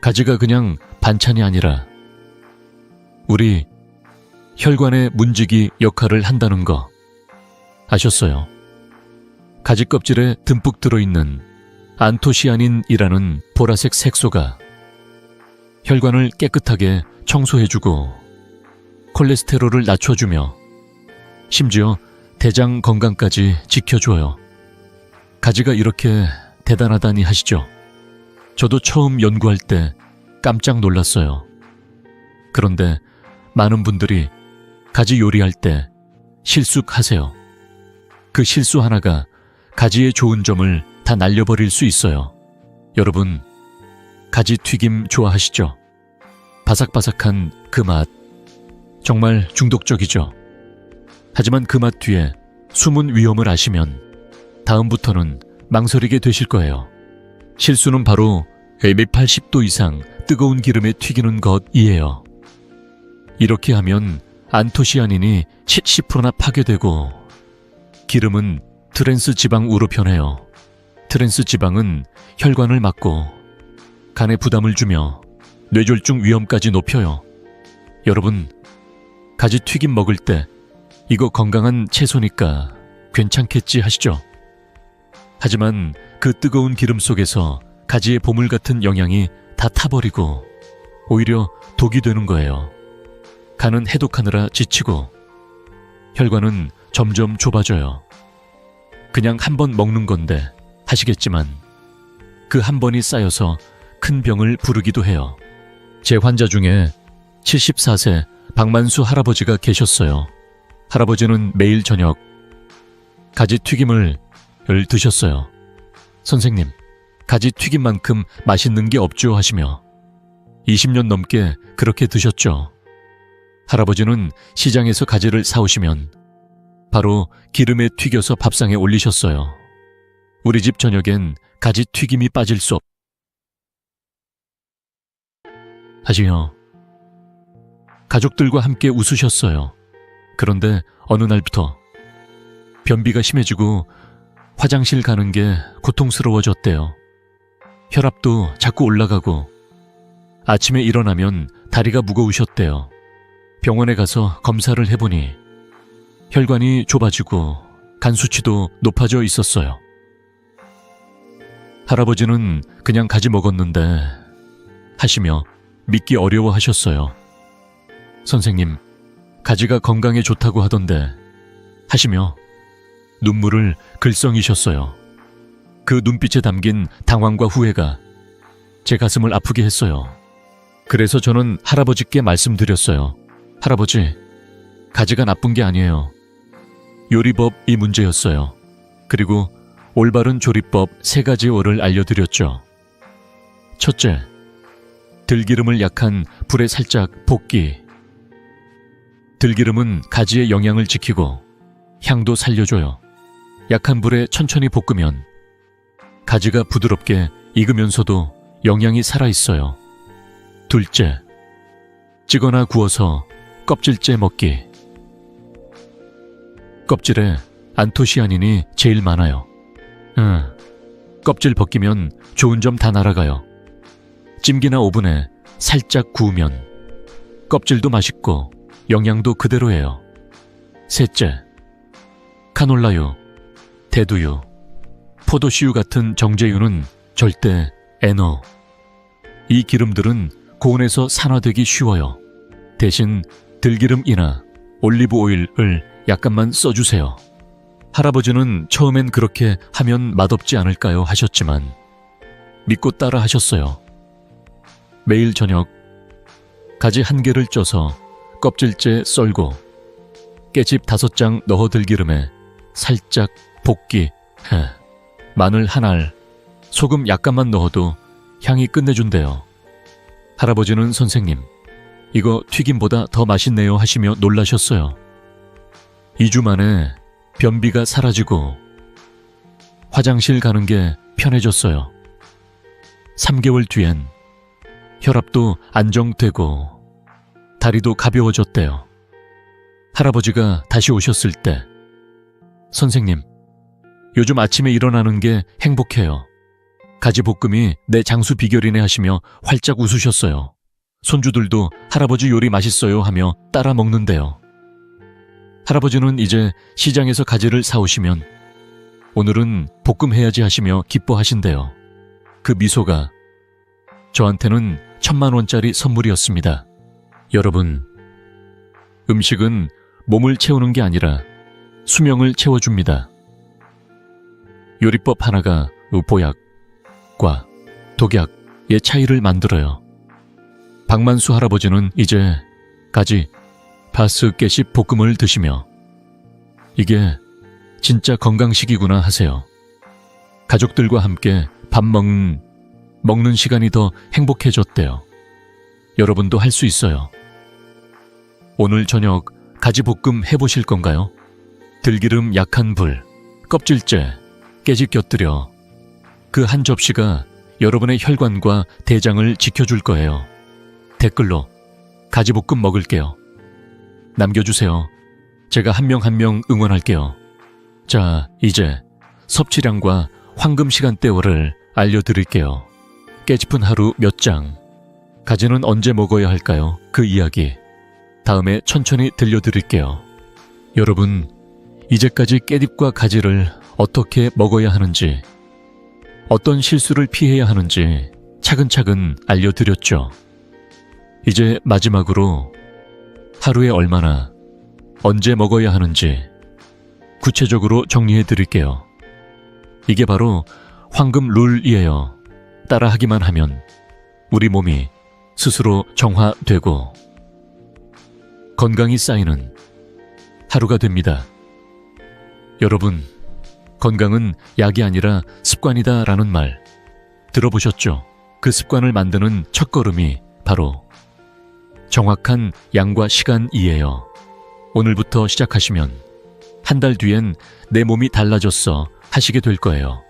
가지가 그냥 반찬이 아니라 우리 혈관의 문지기 역할을 한다는 거 아셨어요? 가지 껍질에 듬뿍 들어있는 안토시아닌이라는 보라색 색소가 혈관을 깨끗하게 청소해주고 콜레스테롤을 낮춰주며 심지어 대장 건강까지 지켜줘요. 가지가 이렇게 대단하다니 하시죠? 저도 처음 연구할 때 깜짝 놀랐어요. 그런데 많은 분들이 가지 요리할 때 실수하세요. 그 실수 하나가 가지의 좋은 점을 다 날려버릴 수 있어요. 여러분, 가지 튀김 좋아하시죠? 바삭바삭한 그 맛, 정말 중독적이죠. 하지만 그 맛 뒤에 숨은 위험을 아시면 다음부터는 망설이게 되실 거예요. 실수는 바로 280도 이상 뜨거운 기름에 튀기는 것이에요. 이렇게 하면 안토시아닌이 70%나 파괴되고 기름은 트랜스 지방 우로편해요. 트랜스 지방은 혈관을 막고 간에 부담을 주며 뇌졸중 위험까지 높여요. 여러분, 가지 튀김 먹을 때 이거 건강한 채소니까 괜찮겠지 하시죠? 하지만 그 뜨거운 기름 속에서 가지의 보물 같은 영양이 다 타버리고 오히려 독이 되는 거예요. 간은 해독하느라 지치고 혈관은 점점 좁아져요. 그냥 한 번 먹는 건데 하시겠지만 그 한 번이 쌓여서 큰 병을 부르기도 해요. 제 환자 중에 74세 박만수 할아버지가 계셨어요. 할아버지는 매일 저녁 가지 튀김을 드셨어요. 선생님, 가지 튀김만큼 맛있는 게 없죠 하시며 20년 넘게 그렇게 드셨죠. 할아버지는 시장에서 가지를 사오시면 바로 기름에 튀겨서 밥상에 올리셨어요. 우리 집 저녁엔 가지 튀김이 빠질 수 없... 하시며 가족들과 함께 웃으셨어요. 그런데 어느 날부터 변비가 심해지고 화장실 가는 게 고통스러워졌대요. 혈압도 자꾸 올라가고 아침에 일어나면 다리가 무거우셨대요. 병원에 가서 검사를 해보니 혈관이 좁아지고 간 수치도 높아져 있었어요. 할아버지는 그냥 가지 먹었는데 하시며 믿기 어려워하셨어요. 선생님, 가지가 건강에 좋다고 하던데 하시며 눈물을 글썽이셨어요. 그 눈빛에 담긴 당황과 후회가 제 가슴을 아프게 했어요. 그래서 저는 할아버지께 말씀드렸어요. 할아버지, 가지가 나쁜 게 아니에요. 요리법이 문제였어요. 그리고 올바른 조리법 3가지를 알려드렸죠. 첫째, 들기름을 약한 불에 살짝 볶기. 들기름은 가지의 영양을 지키고 향도 살려줘요. 약한 불에 천천히 볶으면 가지가 부드럽게 익으면서도 영양이 살아있어요. 둘째, 찌거나 구워서 껍질째 먹기. 껍질에 안토시아닌이 제일 많아요. 껍질 벗기면 좋은 점 다 날아가요. 찜기나 오븐에 살짝 구우면 껍질도 맛있고 영양도 그대로예요. 셋째, 카놀라유, 대두유, 포도씨유 같은 정제유는 절대 NO. 이 기름들은 고온에서 산화되기 쉬워요. 대신 들기름이나 올리브 오일을 약간만 써주세요. 할아버지는 처음엔 그렇게 하면 맛없지 않을까요 하셨지만 믿고 따라 하셨어요. 매일 저녁 가지 1개를 쪄서 껍질째 썰고 깨집 5장 넣어 들기름에 살짝 볶기. 마늘 한 알, 소금 약간만 넣어도 향이 끝내준대요. 할아버지는 선생님, 이거 튀김보다 더 맛있네요 하시며 놀라셨어요. 2주 만에 변비가 사라지고 화장실 가는 게 편해졌어요. 3개월 뒤엔 혈압도 안정되고 다리도 가벼워졌대요. 할아버지가 다시 오셨을 때 선생님, 요즘 아침에 일어나는 게 행복해요. 가지볶음이 내 장수 비결이네 하시며 활짝 웃으셨어요. 손주들도 할아버지 요리 맛있어요 하며 따라 먹는데요. 할아버지는 이제 시장에서 가지를 사오시면 오늘은 볶음해야지 하시며 기뻐하신대요. 그 미소가 저한테는 1000만원짜리 선물이었습니다. 여러분, 음식은 몸을 채우는 게 아니라 수명을 채워줍니다. 요리법 하나가 보약과 독약의 차이를 만들어요. 박만수 할아버지는 이제 가지, 바스 깨씹 볶음을 드시며 이게 진짜 건강식이구나 하세요. 가족들과 함께 밥 먹는 시간이 더 행복해졌대요. 여러분도 할 수 있어요. 오늘 저녁 가지볶음 해보실 건가요? 들기름 약한 불, 껍질째, 깨집 곁들여 그 한 접시가 여러분의 혈관과 대장을 지켜줄 거예요. 댓글로 가지볶음 먹을게요. 남겨주세요. 제가 한 명 한 명 응원할게요. 자, 이제 섭취량과 황금 시간대월을 알려드릴게요. 깨짚은 하루 몇 장, 가지는 언제 먹어야 할까요? 그 이야기 다음에 천천히 들려드릴게요. 여러분, 이제까지 깻잎과 가지를 어떻게 먹어야 하는지, 어떤 실수를 피해야 하는지 차근차근 알려드렸죠. 이제 마지막으로 하루에 얼마나, 언제 먹어야 하는지 구체적으로 정리해 드릴게요. 이게 바로 황금 룰이에요. 따라하기만 하면 우리 몸이 스스로 정화되고 건강이 쌓이는 하루가 됩니다. 여러분, 건강은 약이 아니라 습관이다라는 말 들어보셨죠? 그 습관을 만드는 첫걸음이 바로 정확한 양과 시간이에요. 오늘부터 시작하시면 한 달 뒤엔 내 몸이 달라졌어 하시게 될 거예요.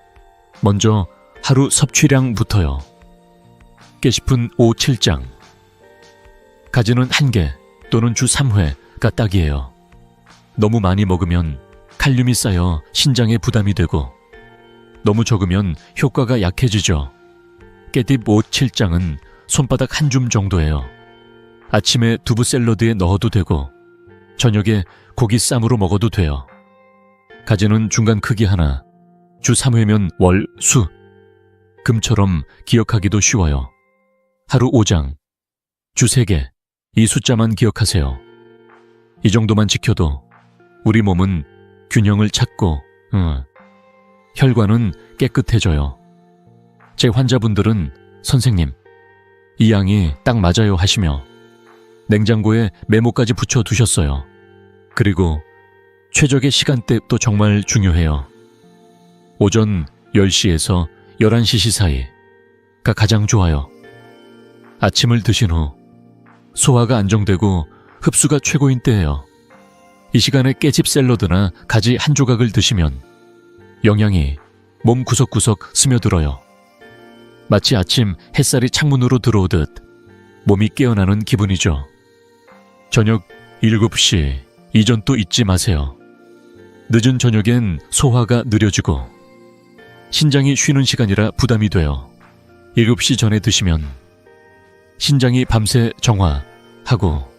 먼저 하루 섭취량부터요. 깨짚은 5, 7장. 가지는 1개 또는 주 3회가 딱이에요. 너무 많이 먹으면 칼륨이 쌓여 신장에 부담이 되고 너무 적으면 효과가 약해지죠. 깻잎 5, 7장은 손바닥 한 줌 정도예요. 아침에 두부 샐러드에 넣어도 되고 저녁에 고기 쌈으로 먹어도 돼요. 가지는 중간 크기 하나, 주 3회면 월, 수. 금처럼 기억하기도 쉬워요. 하루 5장, 주 3개, 이 숫자만 기억하세요. 이 정도만 지켜도 우리 몸은 균형을 찾고 혈관은 깨끗해져요. 제 환자분들은 선생님, 이 양이 딱 맞아요 하시며 냉장고에 메모까지 붙여두셨어요. 그리고 최적의 시간대도 정말 중요해요. 오전 10시에서 11시 사이가 가장 좋아요. 아침을 드신 후 소화가 안정되고 흡수가 최고인 때예요. 이 시간에 깨집 샐러드나 가지 한 조각을 드시면 영양이 몸 구석구석 스며들어요. 마치 아침 햇살이 창문으로 들어오듯 몸이 깨어나는 기분이죠. 저녁 7시 이전도 잊지 마세요. 늦은 저녁엔 소화가 느려지고 신장이 쉬는 시간이라 부담이 돼요. 7시 전에 드시면 신장이 밤새 정화하고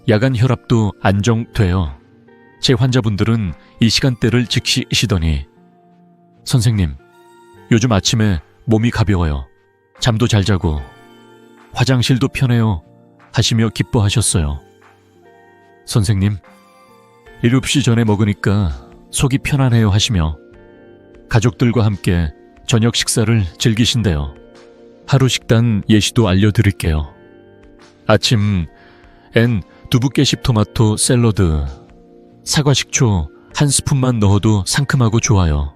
야간 혈압도 안정돼요. 제 환자분들은 이 시간대를 지키시더니 선생님, 요즘 아침에 몸이 가벼워요. 잠도 잘 자고 화장실도 편해요 하시며 기뻐하셨어요. 선생님, 7시 전에 먹으니까 속이 편안해요 하시며 가족들과 함께 저녁 식사를 즐기신대요. 하루 식단 예시도 알려드릴게요. 아침엔 두부 깨씹 토마토 샐러드, 사과 식초 한 스푼만 넣어도 상큼하고 좋아요.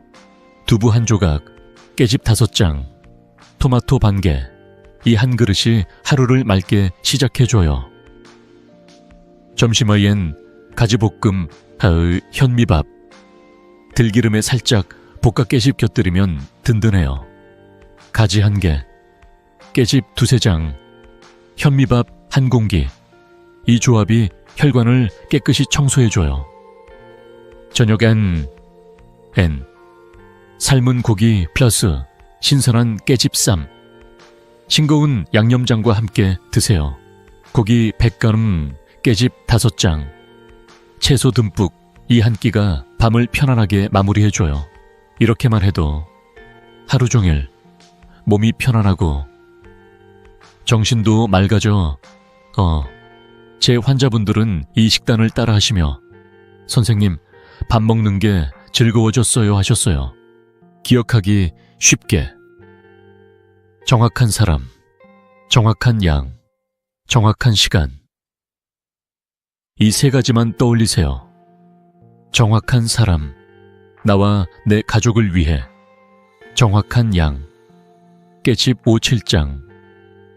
두부 한 조각, 깨집 5장, 토마토 반 개, 이 한 그릇이 하루를 맑게 시작해줘요. 점심어엔 가지볶음, 현미밥, 들기름에 살짝 볶아 깨집 곁들이면 든든해요. 가지 1개, 깨집 2-3장, 현미밥 1공기, 이 조합이 혈관을 깨끗이 청소해줘요. 저녁엔 삶은 고기 플러스 신선한 깨집쌈, 싱거운 양념장과 함께 드세요. 고기 100g, 깨집 5장, 채소 듬뿍, 이 한 끼가 밤을 편안하게 마무리해줘요. 이렇게만 해도 하루 종일 몸이 편안하고 정신도 맑아져. 제 환자분들은 이 식단을 따라하시며 선생님, 밥 먹는 게 즐거워졌어요 하셨어요. 기억하기 쉽게 정확한 사람, 정확한 양, 정확한 시간, 이 3가지만 떠올리세요. 정확한 사람, 나와 내 가족을 위해. 정확한 양, 깨집 5, 7장,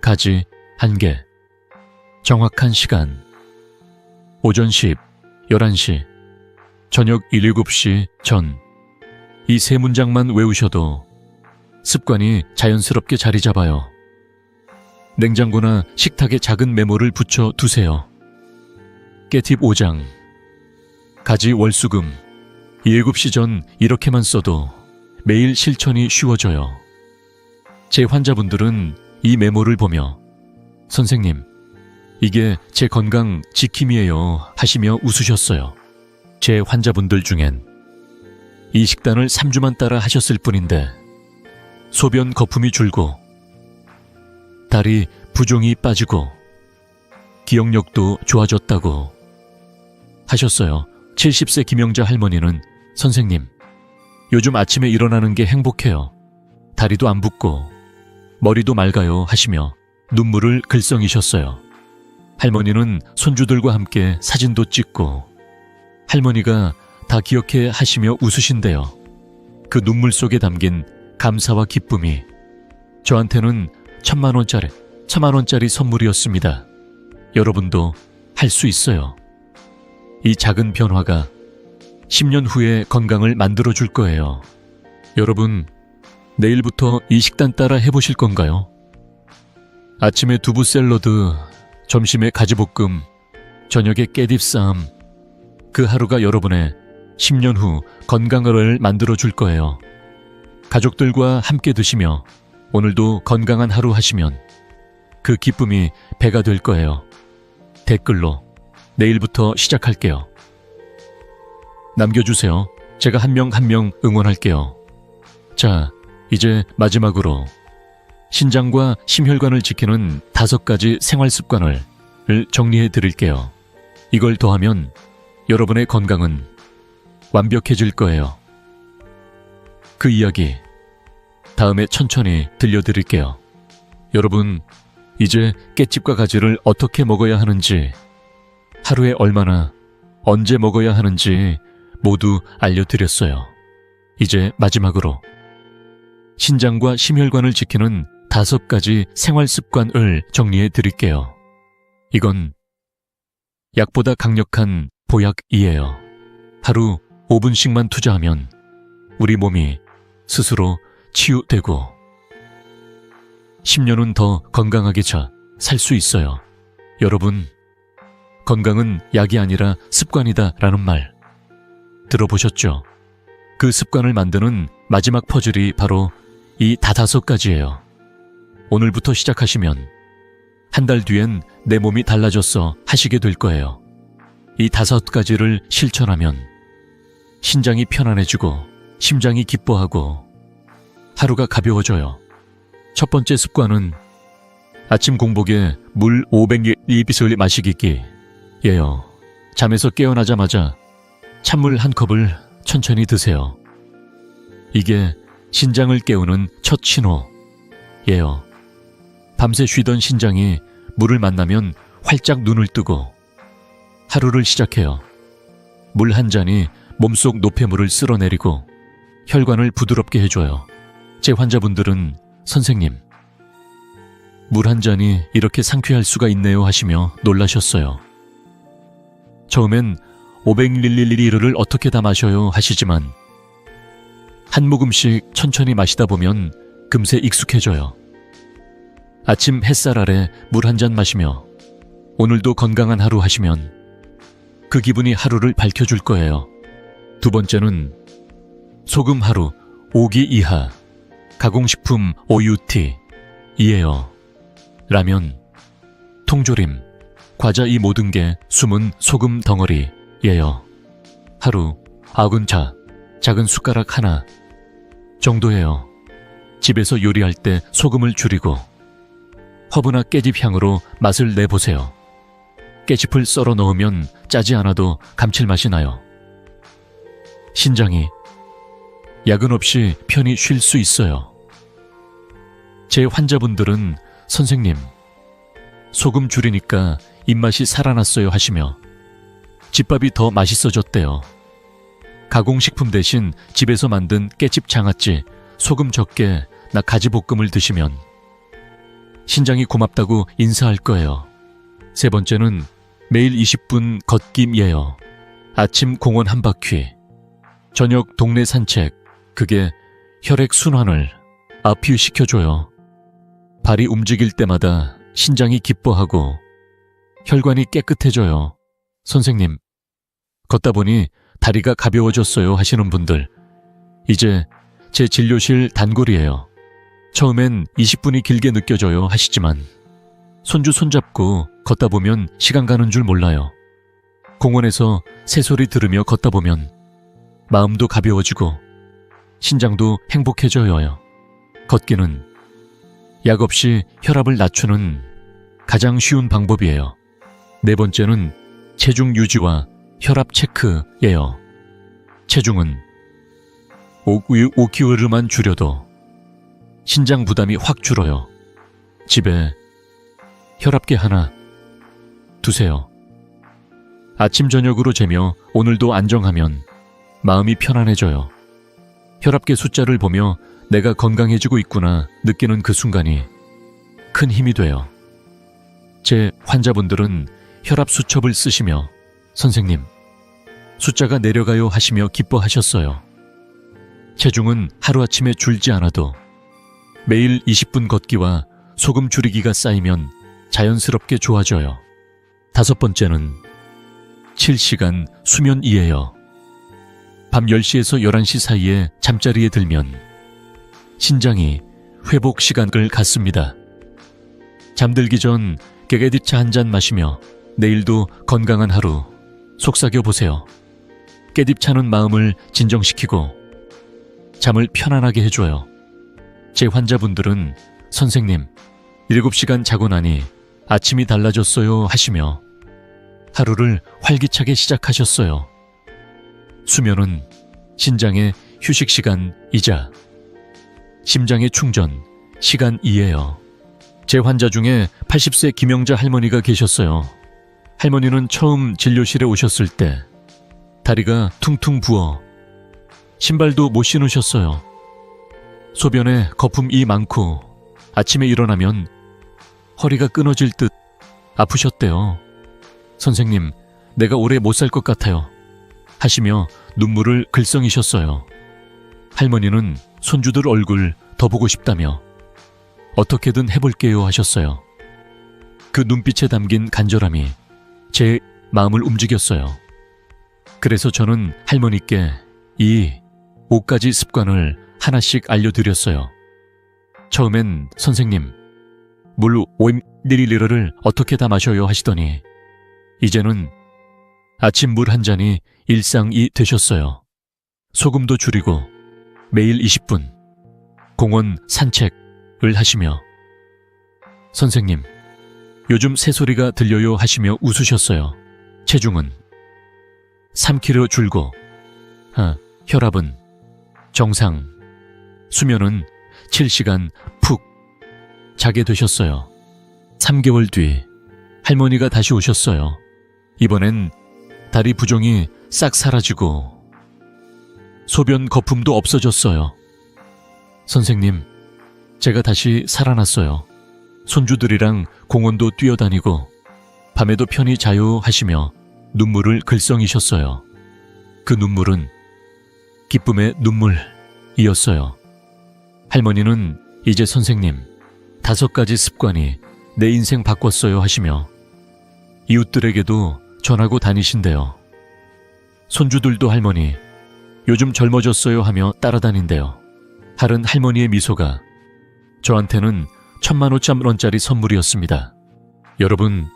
가지 1개. 정확한 시간, 오전 10, 11시, 저녁 7, 7시 전. 이 3문장만 외우셔도 습관이 자연스럽게 자리 잡아요. 냉장고나 식탁에 작은 메모를 붙여 두세요. 깨팁 5장, 가지 월수금, 7시 전 이렇게만 써도 매일 실천이 쉬워져요. 제 환자분들은 이 메모를 보며 선생님, 이게 제 건강 지킴이에요 하시며 웃으셨어요. 제 환자분들 중엔 이 식단을 3주만 따라 하셨을 뿐인데 소변 거품이 줄고 다리 부종이 빠지고 기억력도 좋아졌다고 하셨어요. 70세 김영자 할머니는 선생님, 요즘 아침에 일어나는 게 행복해요. 다리도 안 붓고 머리도 맑아요 하시며 눈물을 글썽이셨어요. 할머니는 손주들과 함께 사진도 찍고 할머니가 다 기억해 하시며 웃으신대요. 그 눈물 속에 담긴 감사와 기쁨이 저한테는 1,000만 원짜리 선물이었습니다. 여러분도 할 수 있어요. 이 작은 변화가 10년 후에 건강을 만들어줄 거예요. 여러분, 내일부터 이 식단 따라 해보실 건가요? 아침에 두부 샐러드, 점심에 가지볶음, 저녁에 깻잎쌈. 그 하루가 여러분의 10년 후 건강을 만들어줄 거예요. 가족들과 함께 드시며 오늘도 건강한 하루 하시면 그 기쁨이 배가 될 거예요. 댓글로 내일부터 시작할게요. 남겨주세요. 제가 한 명 한 명 응원할게요. 자, 이제 마지막으로 신장과 심혈관을 지키는 5가지 생활 습관을 정리해 드릴게요. 이걸 더하면 여러분의 건강은 완벽해질 거예요. 그 이야기 다음에 천천히 들려드릴게요. 여러분, 이제 깻잎과 가지를 어떻게 먹어야 하는지, 하루에 얼마나, 언제 먹어야 하는지 모두 알려드렸어요. 이제 마지막으로 신장과 심혈관을 지키는 5가지 생활 습관을 정리해 드릴게요. 이건 약보다 강력한 보약이에요. 하루 5분씩만 투자하면 우리 몸이 스스로 치유되고 10년은 더 건강하게 살 수 있어요. 여러분, 건강은 약이 아니라 습관이다 라는 말 들어보셨죠? 그 습관을 만드는 마지막 퍼즐이 바로 이 5가지예요. 오늘부터 시작하시면 한 달 뒤엔 내 몸이 달라졌어 하시게 될 거예요. 이 5가지를 실천하면 신장이 편안해지고 심장이 기뻐하고 하루가 가벼워져요. 첫 번째 습관은 아침 공복에 물 500ml를 마시기예요. 잠에서 깨어나자마자 찬물 한 컵을 천천히 드세요. 이게 신장을 깨우는 첫 신호예요. 밤새 쉬던 신장이 물을 만나면 활짝 눈을 뜨고 하루를 시작해요. 물 한 잔이 몸속 노폐물을 쓸어내리고 혈관을 부드럽게 해줘요. 제 환자분들은 선생님, 물 한 잔이 이렇게 상쾌할 수가 있네요 하시며 놀라셨어요. 처음엔 500ml를 어떻게 다 마셔요 하시지만 한 모금씩 천천히 마시다 보면 금세 익숙해져요. 아침 햇살 아래 물 한 잔 마시며 오늘도 건강한 하루 하시면 그 기분이 하루를 밝혀줄 거예요. 두 번째는 소금 하루 5기 이하 가공식품 OUT이에요. 라면, 통조림, 과자 이 모든 게 숨은 소금 덩어리예요. 하루 90차, 작은 숟가락 하나 정도예요. 집에서 요리할 때 소금을 줄이고 허브나 깻잎 향으로 맛을 내보세요. 깻잎을 썰어 넣으면 짜지 않아도 감칠맛이 나요. 신장이 야근 없이 편히 쉴 수 있어요. 제 환자분들은 선생님, 소금 줄이니까 입맛이 살아났어요 하시며 집밥이 더 맛있어졌대요. 가공식품 대신 집에서 만든 깻잎 장아찌, 소금 적게 나 가지볶음을 드시면 신장이 고맙다고 인사할 거예요. 세 번째는 매일 20분 걷기예요. 아침 공원 한 바퀴, 저녁 동네 산책. 그게 혈액 순환을 앞유시켜줘요. 발이 움직일 때마다 신장이 기뻐하고 혈관이 깨끗해져요. 선생님, 걷다 보니 다리가 가벼워졌어요 하시는 분들, 이제 제 진료실 단골이에요. 처음엔 20분이 길게 느껴져요 하시지만 손주 손잡고 걷다 보면 시간 가는 줄 몰라요. 공원에서 새소리 들으며 걷다 보면 마음도 가벼워지고 신장도 행복해져요. 걷기는 약 없이 혈압을 낮추는 가장 쉬운 방법이에요. 네 번째는 체중 유지와 혈압 체크예요. 체중은 5kg만 줄여도 신장 부담이 확 줄어요. 집에 혈압계 하나 두세요. 아침 저녁으로 재며 오늘도 안정하면 마음이 편안해져요. 혈압계 숫자를 보며 내가 건강해지고 있구나 느끼는 그 순간이 큰 힘이 돼요. 제 환자분들은 혈압 수첩을 쓰시며 선생님, 숫자가 내려가요 하시며 기뻐하셨어요. 체중은 하루아침에 줄지 않아도 매일 20분 걷기와 소금 줄이기가 쌓이면 자연스럽게 좋아져요. 다섯 번째는 7시간 수면이에요. 밤 10시에서 11시 사이에 잠자리에 들면 신장이 회복 시간을 갖습니다. 잠들기 전 깨게디차 한 잔 마시며 내일도 건강한 하루 속삭여 보세요. 깨딥차는 마음을 진정시키고 잠을 편안하게 해줘요. 제 환자분들은 선생님, 7시간 자고 나니 아침이 달라졌어요 하시며 하루를 활기차게 시작하셨어요. 수면은 신장의 휴식 시간이자 심장의 충전 시간이에요. 제 환자 중에 80세 김영자 할머니가 계셨어요. 할머니는 처음 진료실에 오셨을 때 다리가 퉁퉁 부어 신발도 못 신으셨어요. 소변에 거품이 많고 아침에 일어나면 허리가 끊어질 듯 아프셨대요. 선생님, 내가 오래 못 살 것 같아요 하시며 눈물을 글썽이셨어요. 할머니는 손주들 얼굴 더 보고 싶다며 어떻게든 해볼게요 하셨어요. 그 눈빛에 담긴 간절함이 제 마음을 움직였어요. 그래서 저는 할머니께 이 5가지 습관을 하나씩 알려드렸어요. 처음엔 선생님, 물 5ml를 어떻게 다 마셔요 하시더니 이제는 아침 물 한 잔이 일상이 되셨어요. 소금도 줄이고 매일 20분 공원 산책을 하시며 선생님, 요즘 새소리가 들려요 하시며 웃으셨어요. 체중은 3kg 줄고 혈압은 정상, 수면은 7시간 푹 자게 되셨어요. 3개월 뒤 할머니가 다시 오셨어요. 이번엔 다리 부종이 싹 사라지고 소변 거품도 없어졌어요. 선생님, 제가 다시 살아났어요. 손주들이랑 공원도 뛰어다니고 밤에도 편히 자요 하시며 눈물을 글썽이셨어요. 그 눈물은 기쁨의 눈물이었어요. 할머니는 이제 선생님, 5가지 습관이 내 인생 바꿨어요 하시며 이웃들에게도 전하고 다니신대요. 손주들도 할머니, 요즘 젊어졌어요 하며 따라다닌대요. 하른 할머니의 미소가 저한테는 15,000원짜리 선물이었습니다. 여러분,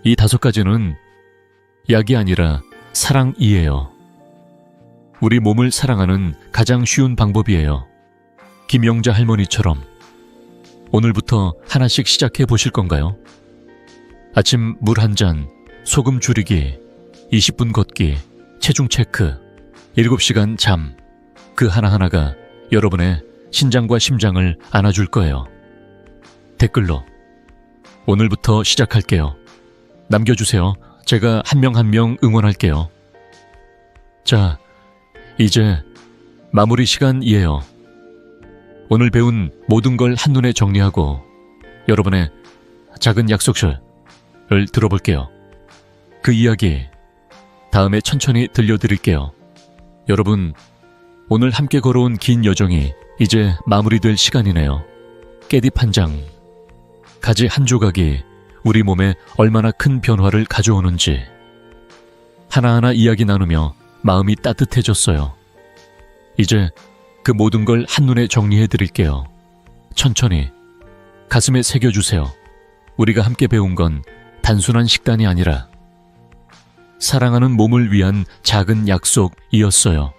이 5가지는 약이 아니라 사랑이에요. 우리 몸을 사랑하는 가장 쉬운 방법이에요. 김영자 할머니처럼 오늘부터 하나씩 시작해 보실 건가요? 아침 물 한 잔, 소금 줄이기, 20분 걷기, 체중 체크, 7시간 잠, 그 하나하나가 여러분의 신장과 심장을 안아줄 거예요. 댓글로 오늘부터 시작할게요 남겨주세요. 제가 한 명 한 명 응원할게요. 자, 이제 마무리 시간이에요. 오늘 배운 모든 걸 한눈에 정리하고 여러분의 작은 약속을 들어볼게요. 그 이야기 다음에 천천히 들려드릴게요. 여러분, 오늘 함께 걸어온 긴 여정이 이제 마무리될 시간이네요. 깻잎 한 장, 가지 한 조각이 우리 몸에 얼마나 큰 변화를 가져오는지 하나하나 이야기 나누며 마음이 따뜻해졌어요. 이제 그 모든 걸 한눈에 정리해 드릴게요. 천천히 가슴에 새겨주세요. 우리가 함께 배운 건 단순한 식단이 아니라 사랑하는 몸을 위한 작은 약속이었어요.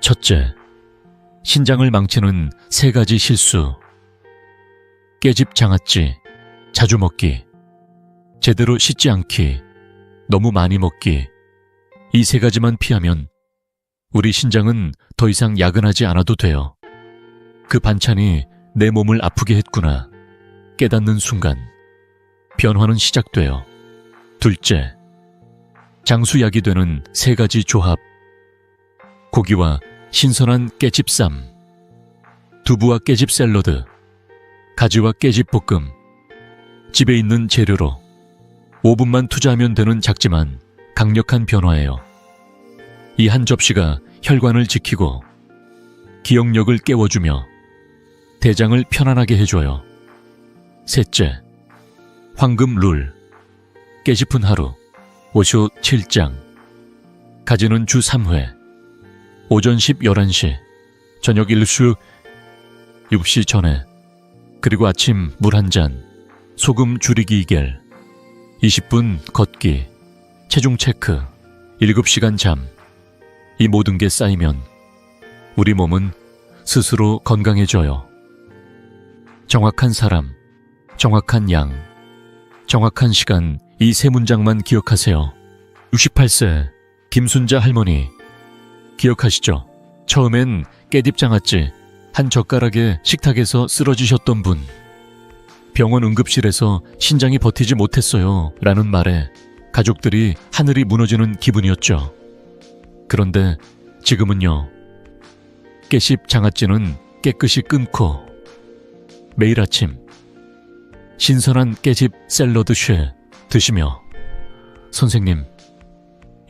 첫째, 신장을 망치는 3가지 실수. 깨집 장아찌, 자주 먹기, 제대로 씻지 않기, 너무 많이 먹기. 이 3가지만 피하면 우리 신장은 더 이상 야근하지 않아도 돼요. 그 반찬이 내 몸을 아프게 했구나 깨닫는 순간 변화는 시작돼요. 둘째, 장수약이 되는 3가지 조합. 고기와 신선한 깨집쌈, 두부와 깨집 샐러드, 가지와 깨집 볶음. 집에 있는 재료로 5분만 투자하면 되는 작지만 강력한 변화예요. 이 한 접시가 혈관을 지키고 기억력을 깨워주며 대장을 편안하게 해줘요. 셋째, 황금 룰. 깨짚은 하루, 오쇼 7장. 가지는 주 3회. 오전 10, 11시, 저녁 1수 6시 전에, 그리고 아침 물 한 잔, 소금 줄이기 2개를, 20분 걷기, 체중 체크, 7시간 잠. 이 모든 게 쌓이면 우리 몸은 스스로 건강해져요. 정확한 사람, 정확한 양, 정확한 시간, 이 3문장만 기억하세요. 68세 김순자 할머니 기억하시죠? 처음엔 깨딥장아찌 한 젓가락에 식탁에서 쓰러지셨던 분. 병원 응급실에서 신장이 버티지 못했어요 라는 말에 가족들이 하늘이 무너지는 기분이었죠. 그런데 지금은요. 깨씹 장아찌는 깨끗이 끊고 매일 아침 신선한 깨집 샐러드 쉐 드시며 선생님,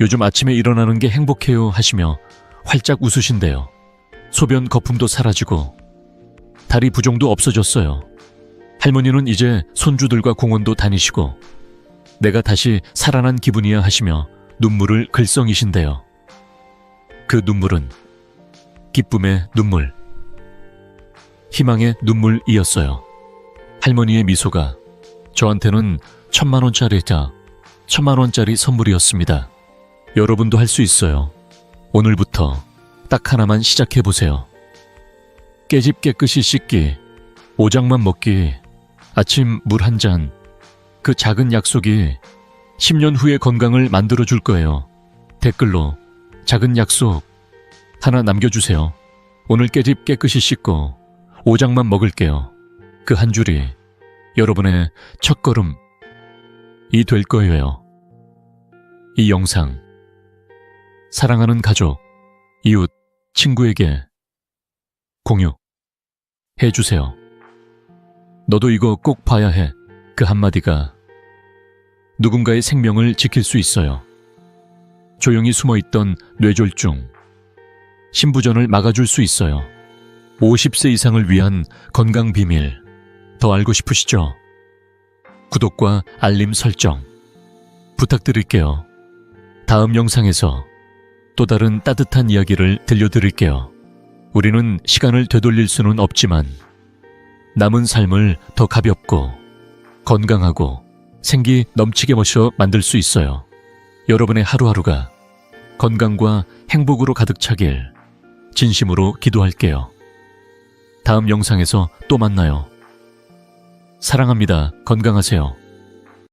요즘 아침에 일어나는 게 행복해요 하시며 활짝 웃으신대요. 소변 거품도 사라지고 다리 부종도 없어졌어요. 할머니는 이제 손주들과 공원도 다니시고 내가 다시 살아난 기분이야 하시며 눈물을 글썽이신대요. 그 눈물은 기쁨의 눈물, 희망의 눈물이었어요. 할머니의 미소가 저한테는 1000만원짜리다 1000만원짜리 선물이었습니다. 여러분도 할 수 있어요. 오늘부터 딱 하나만 시작해보세요. 깨집 깨끗이 씻기, 오장만 먹기, 아침 물 한 잔. 그 작은 약속이 10년 후의 건강을 만들어줄 거예요. 댓글로 작은 약속 하나 남겨주세요. 오늘 깨집 깨끗이 씻고 오장만 먹을게요. 그 한 줄이 여러분의 첫걸음이 될 거예요. 이 영상 사랑하는 가족, 이웃, 친구에게 공유해주세요. 너도 이거 꼭 봐야 해. 그 한마디가 누군가의 생명을 지킬 수 있어요. 조용히 숨어있던 뇌졸중, 신부전을 막아줄 수 있어요. 50세 이상을 위한 건강 비밀, 더 알고 싶으시죠? 구독과 알림 설정 부탁드릴게요. 다음 영상에서 또 다른 따뜻한 이야기를 들려드릴게요. 우리는 시간을 되돌릴 수는 없지만 남은 삶을 더 가볍고 건강하고 생기 넘치게 모셔 만들 수 있어요. 여러분의 하루하루가 건강과 행복으로 가득 차길 진심으로 기도할게요. 다음 영상에서 또 만나요. 사랑합니다. 건강하세요.